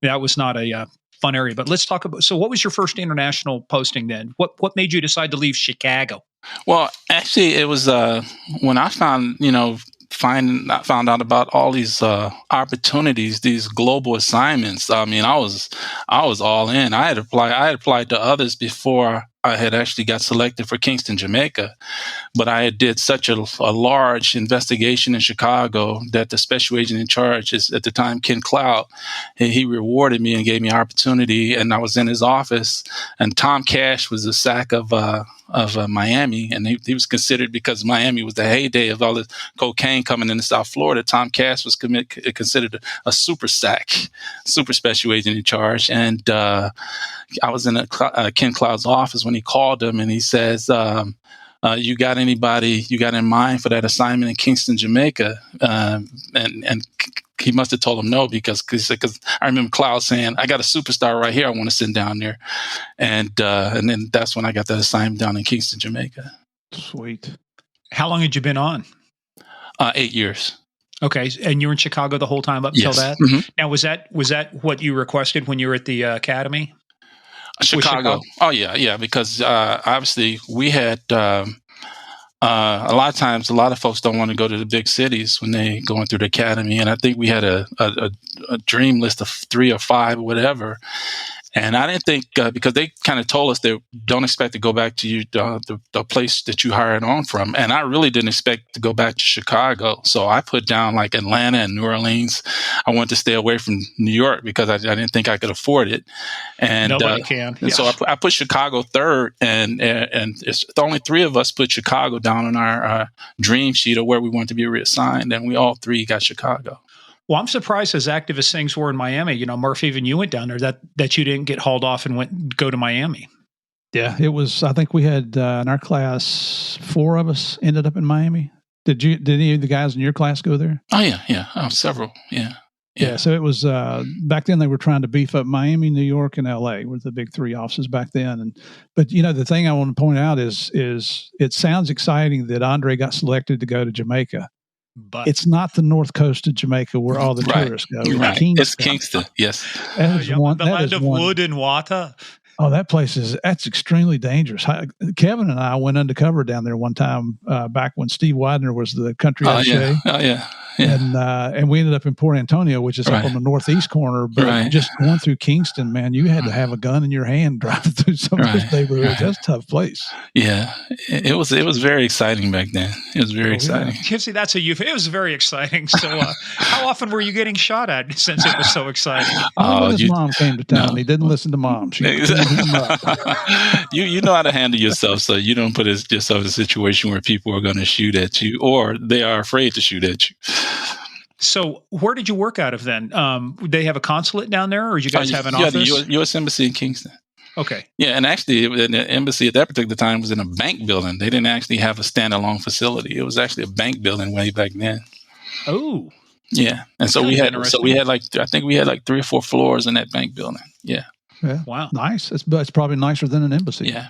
That was not a fun area. But let's talk about, so what was your first international posting then? What made you decide to leave Chicago? Well, actually, it was when I found out about all these opportunities, these global assignments. I mean, I was all in. I had applied to others before I had actually got selected for Kingston, Jamaica, but I did such a large investigation in Chicago that the special agent in charge is at the time, Ken Cloud, he rewarded me and gave me opportunity, and I was in his office, and Tom Cash was the SAC of Miami, and he was considered, because Miami was the heyday of all the cocaine coming into South Florida. Tom Cash was considered a super SAC, super special agent in charge, and I was in Ken Cloud's office when he called him, and he says, you got anybody you got in mind for that assignment in Kingston, Jamaica? And he must have told him no, because I remember Cloud saying, I got a superstar right here I want to send down there. And then that's when I got that assignment down in Kingston, Jamaica. Sweet. How long had you been on? 8 years. Okay, and you were in Chicago the whole time up until that? Mm-hmm. Now, was that what you requested when you were at the academy? Chicago. Oh, yeah, because obviously we had a lot of times, a lot of folks don't want to go to the big cities when they going through the academy, and I think we had a dream list of 3 or 5 or whatever. And I didn't think, because they kind of told us they don't expect to go back to the place that you hired on from. And I really didn't expect to go back to Chicago. So I put down like Atlanta and New Orleans. I wanted to stay away from New York because I didn't think I could afford it. And nobody can. And so I put Chicago third. And it's the only 3 of us put Chicago down on our dream sheet of where we wanted to be reassigned. And we all 3 got Chicago. Well, I'm surprised, as active as things were in Miami, Murph, even you went down there, that you didn't get hauled off and go to Miami. Yeah, it was, I think we had in our class, 4 of us ended up in Miami. Did any of the guys in your class go there? Oh, yeah. Oh, several. Yeah. So it was, back then they were trying to beef up Miami, New York, and LA were the big 3 offices back then. But the thing I want to point out is it sounds exciting that Andre got selected to go to Jamaica. But it's not the north coast of Jamaica where all the tourists go. Right. It's Kingston, yes. That is one. The land of wood and water. Oh, that's extremely dangerous. Kevin and I went undercover down there one time back when Steve Widener was the country attaché. Oh, yeah. And we ended up in Port Antonio, which is up on the northeast corner. But just going through Kingston, man, you had to have a gun in your hand driving through some of those neighborhoods. That's a tough place. Yeah, it was very exciting back then. It was very exciting. Yeah. See, that's it was very exciting. So, how often were you getting shot at since it was so exciting? When his mom came to town, he didn't listen to mom. She you know how to handle yourself, so you don't put yourself in a situation where people are going to shoot at you, or they are afraid to shoot at you. So where did you work out of then? They have a consulate down there, or you guys have an office? Yeah, the U.S. Embassy in Kingston. Okay. Yeah, and actually the embassy at that particular time was in a bank building. They didn't actually have a standalone facility. It was actually a bank building way back then. Oh. Yeah, and so we had like I think we had like 3 or 4 floors in that bank building. Yeah. Yeah. Wow. Nice. It's probably nicer than an embassy. Yeah.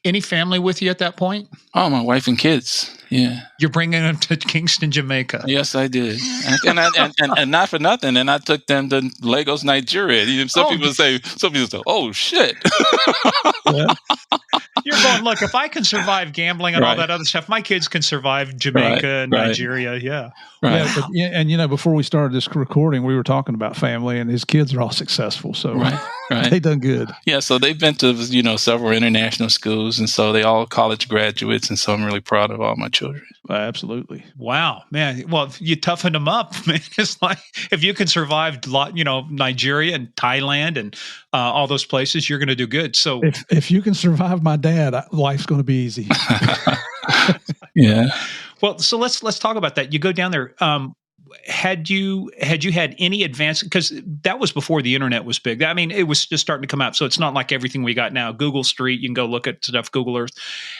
Any family with you at that point? Oh, my wife and kids. Yeah. You're bringing them to Kingston, Jamaica. Yes, I did. And not for nothing. And I took them to Lagos, Nigeria. Some people say, oh, shit. Yeah. You're going, look, if I can survive gambling and all that other stuff, my kids can survive Jamaica and Nigeria. Yeah. Right. Yeah, and before we started this recording, we were talking about family, and his kids are all successful. So they done good. Yeah. So they've been to, several international schools, and so they all college graduates. And so I'm really proud of all my children. Absolutely. Wow, man. Well, you toughen them up, man. It's like if you can survive, Nigeria and Thailand and all those places, you're going to do good. So if you can survive my dad, life's going to be easy. Yeah. Well, so let's talk about that. You go down there. Had you had any advance? Because that was before the internet was big. I mean, it was just starting to come out. So it's not like everything we got now. Google Street, you can go look at stuff. Google Earth.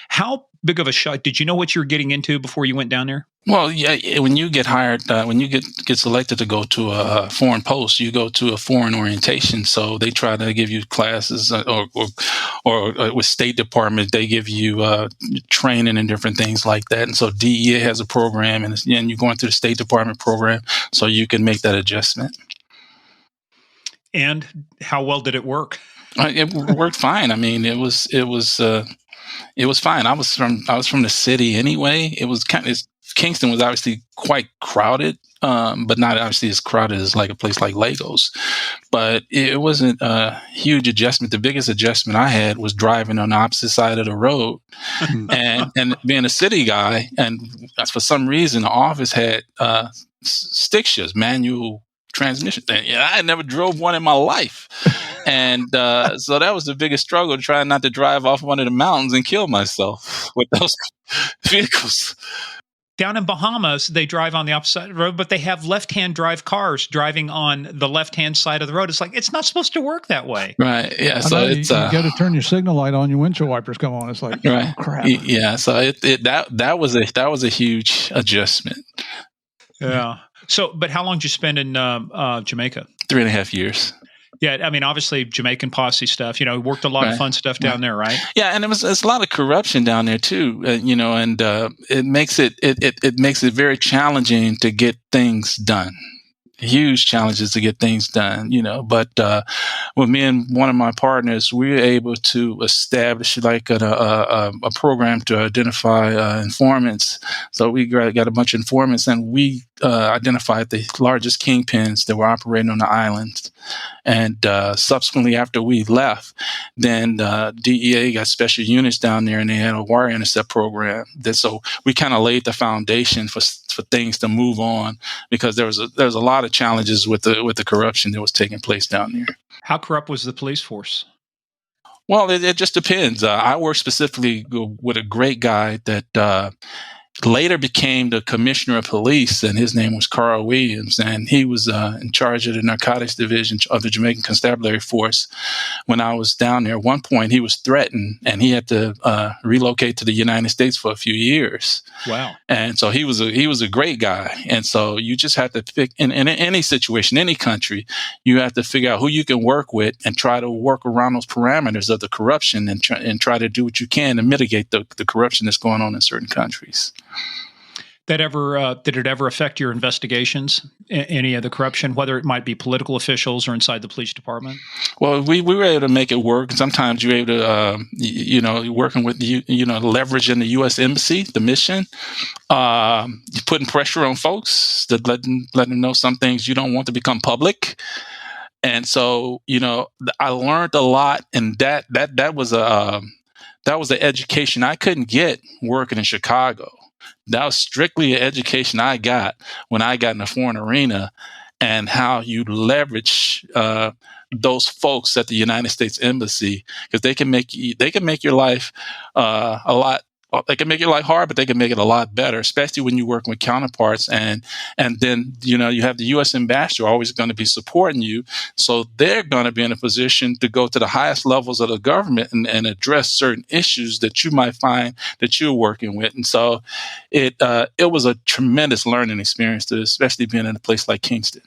How big of a shot did you know what you were getting into before you went down there? Well, yeah. When you get hired, when you get selected to go to a foreign post, you go to a foreign orientation. So they try to give you classes, or with State Department, they give you training and different things like that. And so DEA has a program, and you're going through the State Department program, so you can make that adjustment. And how well did it work? It worked fine. I mean, it was fine. I was from the city anyway. It was Kingston was obviously quite crowded, but not obviously as crowded as like a place like Lagos. But it wasn't a huge adjustment. The biggest adjustment I had was driving on the opposite side of the road, and being a city guy. And for some reason, the office had stick shifts, manual transmission thing. Yeah, I never drove one in my life. And so that was the biggest struggle, trying not to drive off one of the mountains and kill myself with those vehicles. Down in Bahamas, they drive on the opposite side of the road, but they have left-hand drive cars driving on the left-hand side of the road. It's like, it's not supposed to work that way. Right. Yeah. So it's you got to turn your signal light on, your windshield wipers come on. It's like, oh, crap. Yeah. So that was a huge adjustment. Yeah. So, but how long did you spend in Jamaica? 3.5 years. Yeah, I mean, obviously Jamaican posse stuff. Worked a lot of fun stuff down there, right? Yeah, and it's a lot of corruption down there too. And it makes it very challenging to get things done. Huge challenges to get things done, But with me and one of my partners, we were able to establish like a program to identify informants. So we got a bunch of informants, and we identified the largest kingpins that were operating on the island. And subsequently, after we left, then DEA got special units down there, and they had a wire intercept program. So we kind of laid the foundation for things to move on, because there was a lot of challenges with the corruption that was taking place down there. How corrupt was the police force? Well, it just depends. I work specifically with a great guy that later became the commissioner of police, and his name was Carl Williams, and he was in charge of the narcotics division of the Jamaican Constabulary Force. When I was down there, at one point he was threatened, and he had to relocate to the United States for a few years. Wow! And so he was a great guy. And so you just have to pick in any situation, any country, you have to figure out who you can work with and try to work around those parameters of the corruption, and try to do what you can to mitigate the corruption that's going on in certain countries. Did it ever affect your investigations, any of the corruption, whether it might be political officials or inside the police department? Well, we were able to make it work. Sometimes you're able to, working with, leveraging the U.S. Embassy, the mission, putting pressure on folks to let them know some things you don't want to become public. And so, I learned a lot, and that was the education I couldn't get working in Chicago. That was strictly an education I got when I got in the foreign arena, and how you leverage those folks at the United States Embassy, because they can make your life a lot they can make your life hard, but they can make it a lot better, especially when you work with counterparts. And then, you have the U.S. ambassador always going to be supporting you. So they're going to be in a position to go to the highest levels of the government and address certain issues that you might find that you're working with. And so it was a tremendous learning experience, especially being in a place like Kingston.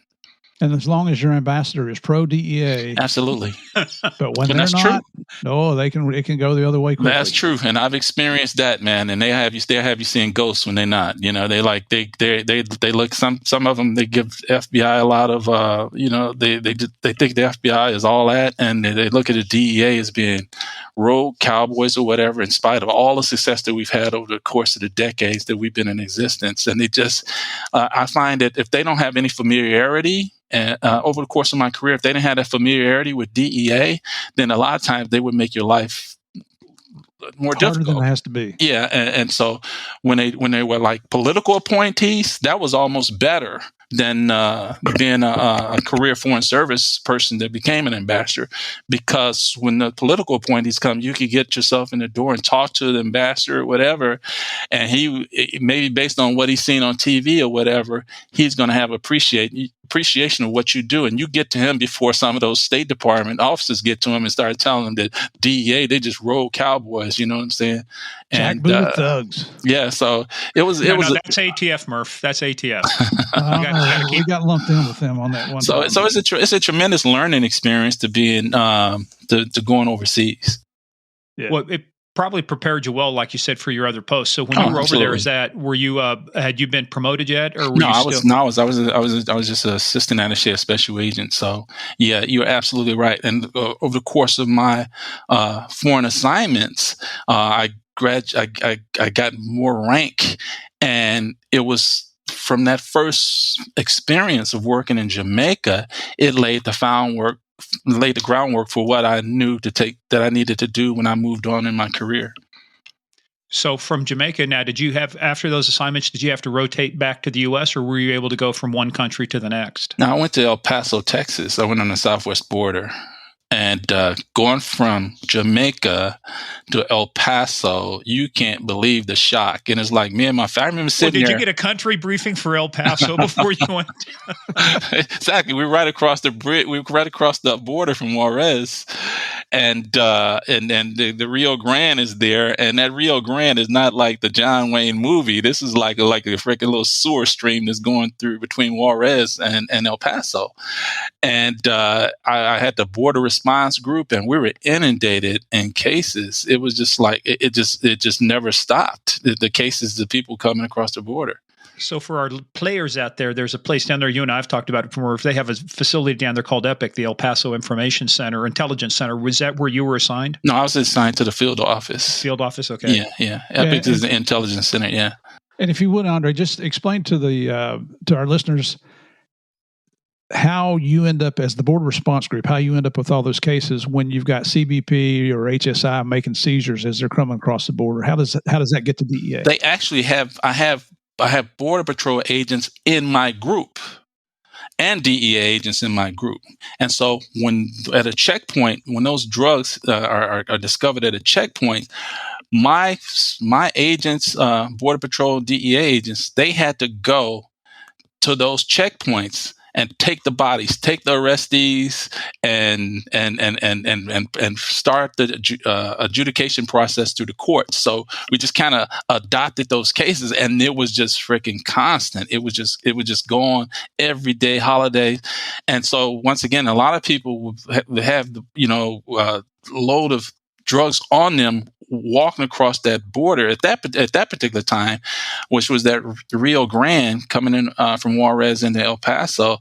And as long as your ambassador is pro DEA, absolutely. But when they're not, no, it can go the other way quickly. That's true, and I've experienced that, man. And they have you seeing ghosts when they're not. They look some of them. They give FBI a lot of they think the FBI is all that, and they look at the DEA as being rogue cowboys or whatever. In spite of all the success that we've had over the course of the decades that we've been in existence, and they just I find that if they don't have any familiarity. And over the course of my career, if they didn't have that familiarity with DEA, then a lot of times they would make your life more harder difficult than it has to be. Yeah, and so when they were like political appointees, that was almost better than being a career foreign service person that became an ambassador, because when the political appointees come, you could get yourself in the door and talk to the ambassador or whatever, and he maybe based on what he's seen on TV or whatever, he's going to have appreciation of what you do, and you get to him before some of those State Department officers get to him and start telling him that DEA, they just rogue cowboys, you know what I'm saying? And jackbooted thugs. Yeah, so it was. That's ATF, Murph. That's ATF. We got lumped in with them on that one. So it's a tremendous learning experience to be in to going overseas. Yeah. Well, it probably prepared you well, like you said, for your other posts. So when you were absolutely. over there, were you had you been promoted yet, or were No, you I still? was just an assistant attaché, special agent. So yeah, you're absolutely right. And over the course of my foreign assignments, I got more rank, and it was from that first experience of working in Jamaica, it laid the groundwork for what I knew that I needed to do when I moved on in my career. So from Jamaica, now, after those assignments, did you have to rotate back to the U.S., or were you able to go from one country to the next? Now, I went to El Paso, Texas. I went on the southwest border. And going from Jamaica to El Paso, you can't believe the shock. And it's like me and my family, I remember sitting there. Did you get a country briefing for El Paso before you went? Exactly. We were right across the bridge. We were right across the border from Juarez. And the Rio Grande is there. And that Rio Grande is not like the John Wayne movie. This is like a freaking little sewer stream that's going through between Juarez and El Paso. And I had the border response group, and we were inundated in cases. It was just like it just never stopped. The cases, the people coming across the border. So for our players out there, there's a place down there, you and I have talked about it before, if they have a facility down there called EPIC, the El Paso Information Center, Intelligence Center. Was that where you were assigned? No, I was assigned to the field office. Field office, okay. Yeah. EPIC is the Intelligence Center, yeah. And if you would, Andre, just explain to our listeners how you end up as the border response group, how you end up with all those cases when you've got CBP or HSI making seizures as they're coming across the border. How does that get to DEA? They actually I have Border Patrol agents in my group and DEA agents in my group. And so when at a checkpoint, when those drugs are discovered at a checkpoint, my agents, Border Patrol, DEA agents, they had to go to those checkpoints and take the bodies, take the arrestees, and start the adjudication process through the courts. So we just kind of adopted those cases, and it was just freaking constant. It would just go on every day, holiday, and so once again, a lot of people would have the load of drugs on them walking across that border at that particular time, which was that Rio Grande coming in from Juarez into El Paso,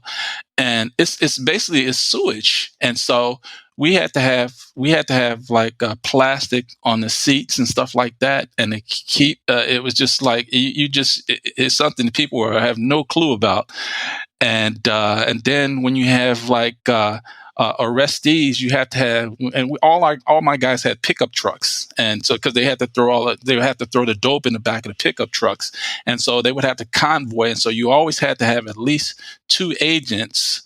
and it's basically sewage, and so we had to have like plastic on the seats and stuff like that, and to keep it was just like it's something that people have no clue about, and then when you have like arrestees, you have to have, and all my guys had pickup trucks, and so because they had to throw the dope in the back of the pickup trucks, and so they would have to convoy, and so you always had to have at least 2 agents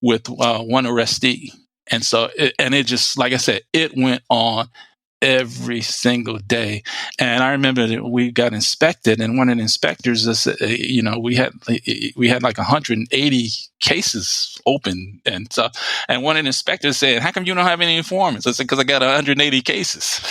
with one arrestee, and so it just, like I said, it went on every single day. And I remember that we got inspected, and one of the inspectors, we had like 180 cases open and stuff. And one of the inspectors said, "How come you don't have any informants?" I said, "Because I got 180 cases."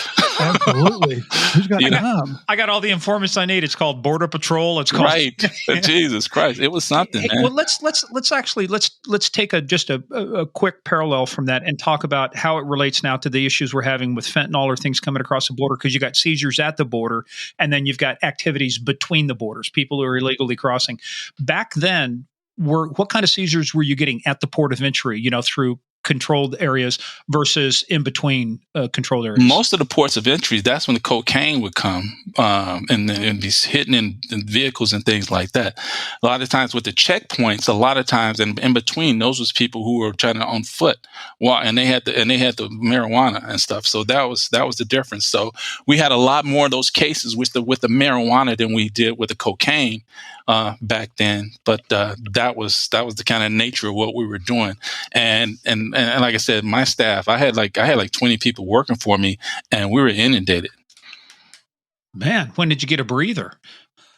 Absolutely. Who's got time? I got all the informants I need. It's called Border Patrol. It's called right. Jesus Christ, it was something. Hey, man. well, let's take a quick parallel from that and talk about how it relates now to the issues we're having with fentanyl or things coming across the border, because you got seizures at the border and then you've got activities between the borders, people who are illegally crossing. Back then, what kind of seizures were you getting at the port of entry, through controlled areas versus in between controlled areas? Most of the ports of entry, that's when the cocaine would come and these hidden in vehicles and things like that. A lot of times with the checkpoints, a lot of times in between, those was people who were trying to on foot, and they had the marijuana and stuff. So that was the difference. So we had a lot more of those cases with the marijuana than we did with the cocaine back then. But that was the kind of nature of what we were doing. And like I said, my staff, I had like 20 people working for me, and we were inundated. Man, when did you get a breather?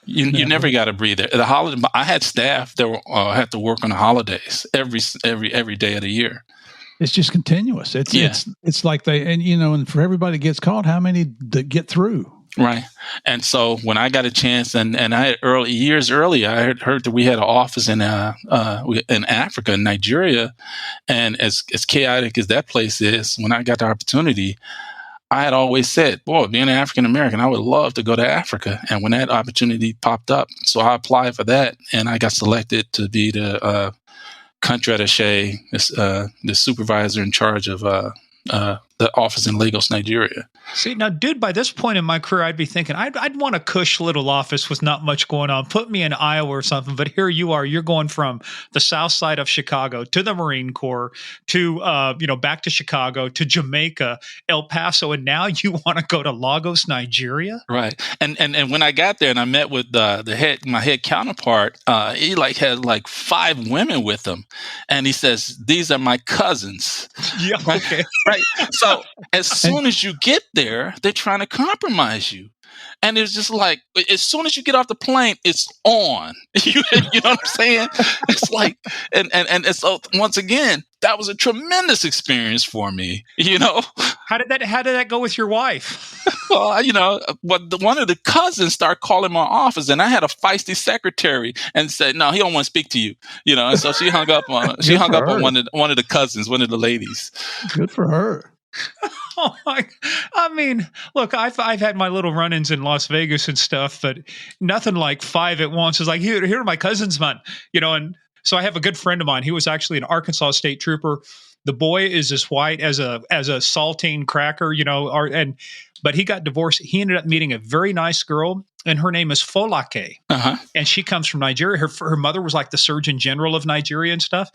You never got a breather. The holiday, I had staff that had to work on the holidays every day of the year. It's just continuous. It's like and for everybody that gets caught, how many that get through? Right. And so when I got a chance, and I had years earlier, I had heard that we had an office in Africa, in Nigeria, and as chaotic as that place is, when I got the opportunity, I had always said, boy, being an African American, I would love to go to Africa. And when that opportunity popped up, so I applied for that, and I got selected to be the country attaché, the supervisor in charge of the office in Lagos, Nigeria. See, now, dude, by this point in my career, I'd be thinking, I'd want a cush little office with not much going on. Put me in Iowa or something. But here you are. You're going from the south side of Chicago to the Marine Corps to, back to Chicago to Jamaica, El Paso, and now you want to go to Lagos, Nigeria? Right. And when I got there and I met with my head counterpart, he had 5 women with him, and he says, "These are my cousins." Yeah. Okay. Right. So as soon as you get there, they're trying to compromise you. And it's just like, as soon as you get off the plane, it's on. You know what I'm saying? It's like, and so once again, that was a tremendous experience for me. How did that go with your wife? Well, one of the cousins started calling my office, and I had a feisty secretary and said, "No, he don't want to speak to you." And so she hung up on one of the cousins, one of the ladies. Good for her. I mean, look, I've had my little run-ins in Las Vegas and stuff, but nothing like 5 at once. It's like, here are my cousins, man. And so I have a good friend of mine. He was actually an Arkansas state trooper. The boy is as white as a saltine cracker, but he got divorced. He ended up meeting a very nice girl, and her name is Folake. Uh-huh. And she comes from Nigeria. Her mother was like the Surgeon General of Nigeria and stuff.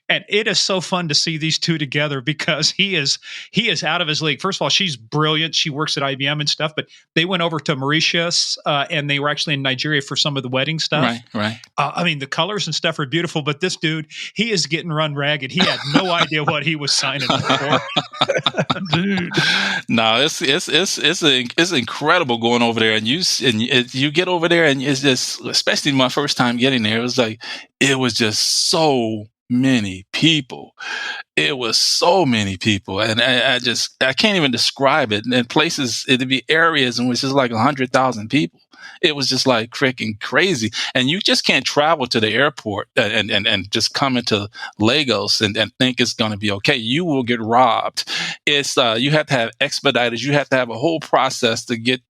And it is so fun to see these two together, because he is out of his league. First of all, she's brilliant. She works at IBM and stuff, but they went over to Mauritius and they were actually in Nigeria for some of the wedding stuff. Right. I mean, the colors and stuff are beautiful, but this dude, he is getting run ragged. He had no idea what he was signing up for. Dude. No, it's incredible going over there, and you get over there, and it's just, especially my first time getting there, it was just so many people. It was so many people, and I can't even describe it. And places, it'd be areas in which it's like 100,000 people. It was just like freaking crazy, and you just can't travel to the airport and just come into Lagos and think it's going to be okay. You will get robbed. It's you have to have expediters. You have to have a whole process to get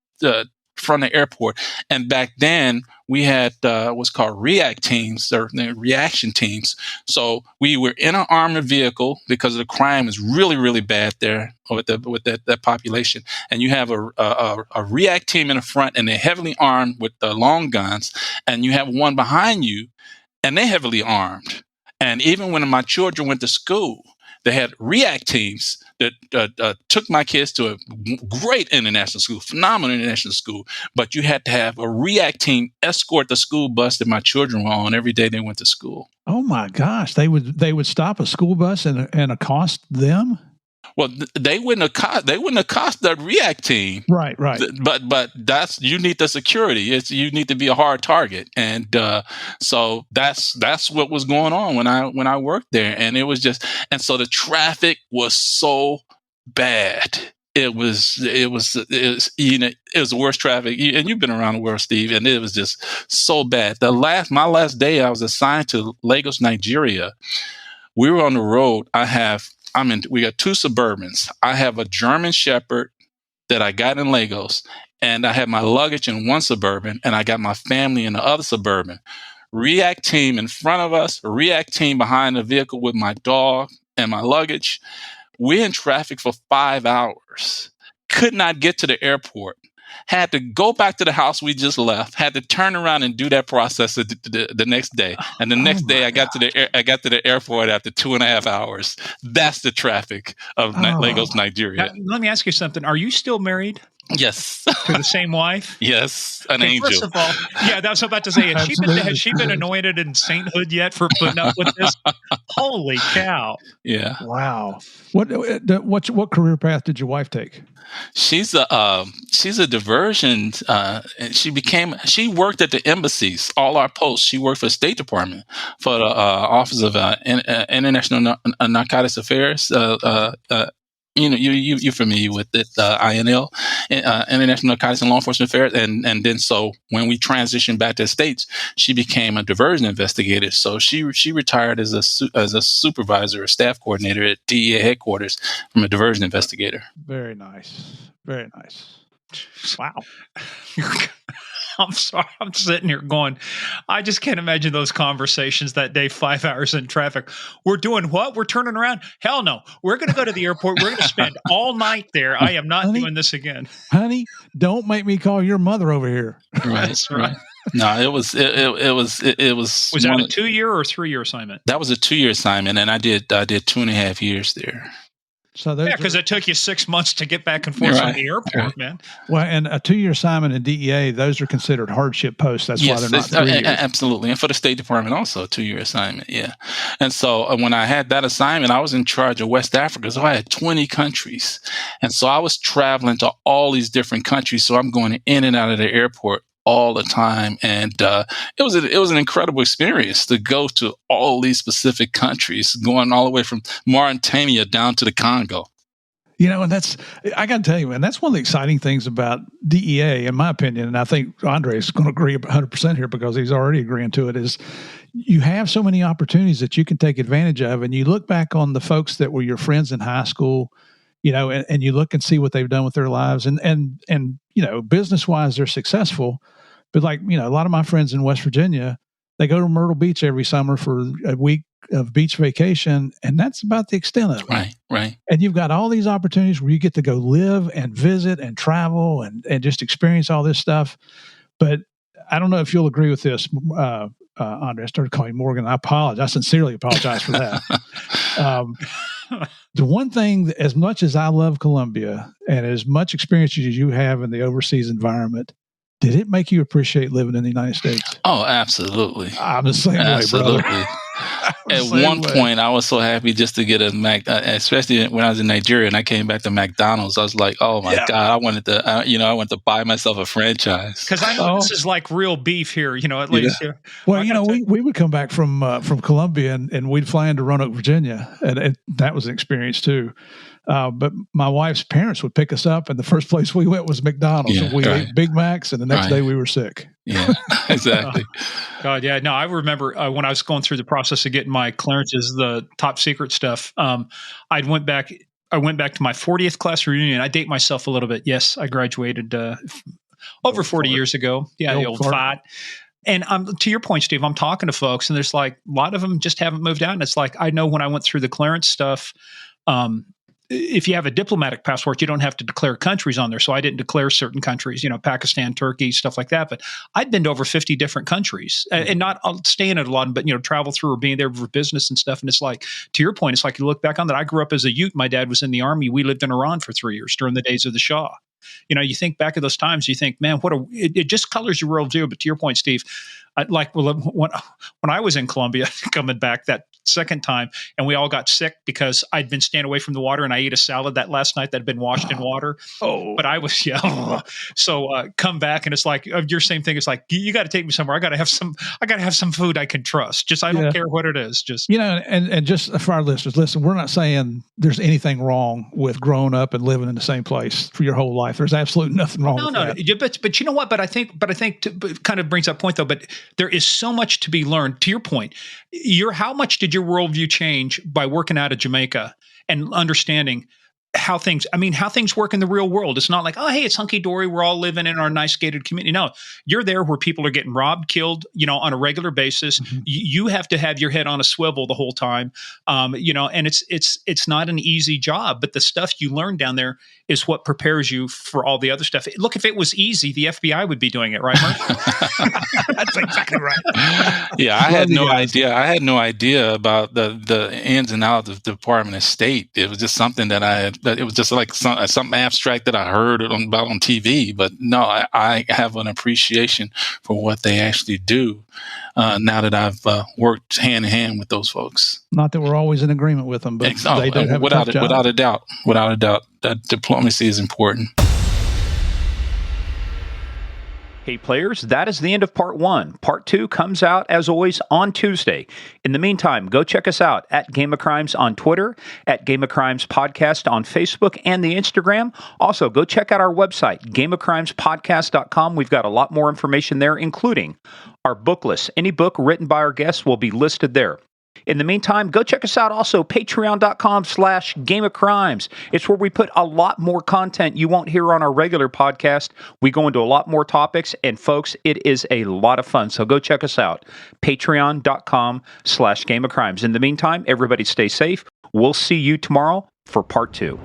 from the airport. And back then we had what's called react teams, or reaction teams. So we were in an armored vehicle because the crime is really, really bad there with that population. And you have a react team in the front, and they're heavily armed with long guns. And you have one behind you, and they're heavily armed. And even when my children went to school, they had react teams that took my kids to a great international school, phenomenal international school. But you had to have a react team escort the school bus that my children were on every day they went to school. Oh my gosh! They would stop a school bus and accost them. Well, they wouldn't have cost the react team. Right. But that's, you need the security. You need to be a hard target, and so that's what was going on when I worked there, and it was just, and so the traffic was so bad. It was the worst traffic, and you've been around the world, Steve, and it was just so bad. My last day, I was assigned to Lagos, Nigeria. We were on the road. We got two Suburbans. I have a German Shepherd that I got in Lagos, and I had my luggage in one Suburban, and I got my family in the other Suburban. React team in front of us, react team behind the vehicle with my dog and my luggage. We're in traffic for 5 hours. Could not get to the airport. Had to go back to the house we just left. Had to turn around and do that process the next day. And the next day, I got to the airport after 2.5 hours. That's the traffic of Lagos, Nigeria. Now, let me ask you something. Are you still married? Yes. To the same wife? Yes, an angel. First of all, yeah, that was about to say. Has she been anointed in sainthood yet for putting up with this? Holy cow! Yeah. Wow. What career path did your wife take? She's a diversion. She worked at the embassies, all our posts. She worked for the State Department, for the Office of International Narcotics Affairs. You're familiar with it, INL, International Narcotics and Law Enforcement Affairs, and then so when we transitioned back to the States, she became a diversion investigator. So she retired as a supervisor or staff coordinator at DEA headquarters from a diversion investigator. Very nice. Very nice. Wow. I'm sorry. I'm sitting here going, I just can't imagine those conversations that day, 5 hours in traffic. We're doing what? We're turning around? Hell no. We're going to go to the airport. We're going to spend all night there. I am not doing this again. Honey, don't make me call your mother over here. Right. No, it was. Was that a 2-year or 3-year assignment? That was a 2-year assignment, and I did 2.5 years there. So because it took you 6 months to get back and forth from the airport, man. Well, and a 2-year assignment in DEA, those are considered hardship posts. That's why they're not 3 years. Absolutely. And for the State Department also, a 2-year assignment, yeah. And so when I had that assignment, I was in charge of West Africa. So I had 20 countries. And so I was traveling to all these different countries. So I'm going in and out of the airport all the time, and it was an incredible experience to go to all these specific countries, going all the way from Mauritania down to the Congo. And I got to tell you, man, that's one of the exciting things about DEA, in my opinion, and I think Andre is going to agree 100% here because he's already agreeing to it, is you have so many opportunities that you can take advantage of, and you look back on the folks that were your friends in high school, and you look and see what they've done with their lives, and business-wise, they're successful. But a lot of my friends in West Virginia, they go to Myrtle Beach every summer for a week of beach vacation, and that's about the extent of it. Right. And you've got all these opportunities where you get to go live and visit and travel and just experience all this stuff. But I don't know if you'll agree with this, Andre. I started calling you Morgan. I apologize. I sincerely apologize for that. The one thing, as much as I love Colombia and as much experience as you have in the overseas environment, did it make you appreciate living in the United States? Oh, absolutely. I'm the same way, brother. At one point, I was so happy just to get a Mac, especially when I was in Nigeria and I came back to McDonald's. I was like, "Oh my God!" I wanted to buy myself a franchise because I know this is like real beef here. At least. Yeah. Well, we would come back from Columbia and we'd fly into Roanoke, Virginia, and that was an experience too. But my wife's parents would pick us up, and the first place we went was McDonald's. Yeah, and we ate Big Macs, and the next day we were sick. Yeah, exactly. God, yeah. No, I remember when I was going through the process of getting my clearances, the top secret stuff. I went back to my 40th class reunion. I date myself a little bit. Yes, I graduated over 40 years ago. Yeah, the old fight. And to your point, Steve, I'm talking to folks, and there's a lot of them just haven't moved out. And it's I know when I went through the clearance stuff, if you have a diplomatic passport, you don't have to declare countries on there. So I didn't declare certain countries, Pakistan, Turkey, stuff like that. But I'd been to over 50 different countries and not staying at a lot, but, travel through or being there for business and stuff. And it's to your point, it's you look back on that. I grew up as a youth. My dad was in the army. We lived in Iran for 3 years during the days of the Shah. You think back at those times, you think, man, it just colors your worldview. But to your point, Steve, when I was in Colombia coming back that second time, and we all got sick because I'd been staying away from the water, and I ate a salad that last night that had been washed in water. But I was so come back, and it's like your same thing. It's like, you got to take me somewhere. I got to have some food I can trust. Just I don't care what it is. Just and just for our listeners, listen, we're not saying there's anything wrong with growing up and living in the same place for your whole life. There's absolutely nothing wrong with that. No. But you know what? But I think kind of brings up point though. But there is so much to be learned. To your point, how much did your worldview change by working out of Jamaica and understanding how things work in the real world? It's not like, oh, hey, it's hunky dory. We're all living in our nice gated community. No, you're there where people are getting robbed, killed, on a regular basis. Mm-hmm. You have to have your head on a swivel the whole time. And it's not an easy job, but the stuff you learn down there is what prepares you for all the other stuff. Look, if it was easy, the FBI would be doing it, right, Mark? That's exactly right. Yeah, I had no idea. I had no idea about the ins and outs of the Department of State. It was just something that it was just like something abstract that I heard about on TV. But no, I have an appreciation for what they actually do now that I've worked hand in hand with those folks. Not that we're always in agreement with them, but they do have a tough job. Without a doubt, that diplomacy is important. Hey players, that is the end of part 1. Part 2 comes out, as always, on Tuesday. In the meantime, go check us out at Game of Crimes on Twitter, at Game of Crimes Podcast on Facebook and the Instagram. Also, go check out our website, gameofcrimespodcast.com. We've got a lot more information there, including our book list. Any book written by our guests will be listed there. In the meantime, go check us out also, patreon.com/Game of Crimes. It's where we put a lot more content you won't hear on our regular podcast. We go into a lot more topics, and folks, it is a lot of fun. So go check us out, patreon.com/Game of Crimes. In the meantime, everybody stay safe. We'll see you tomorrow for part 2.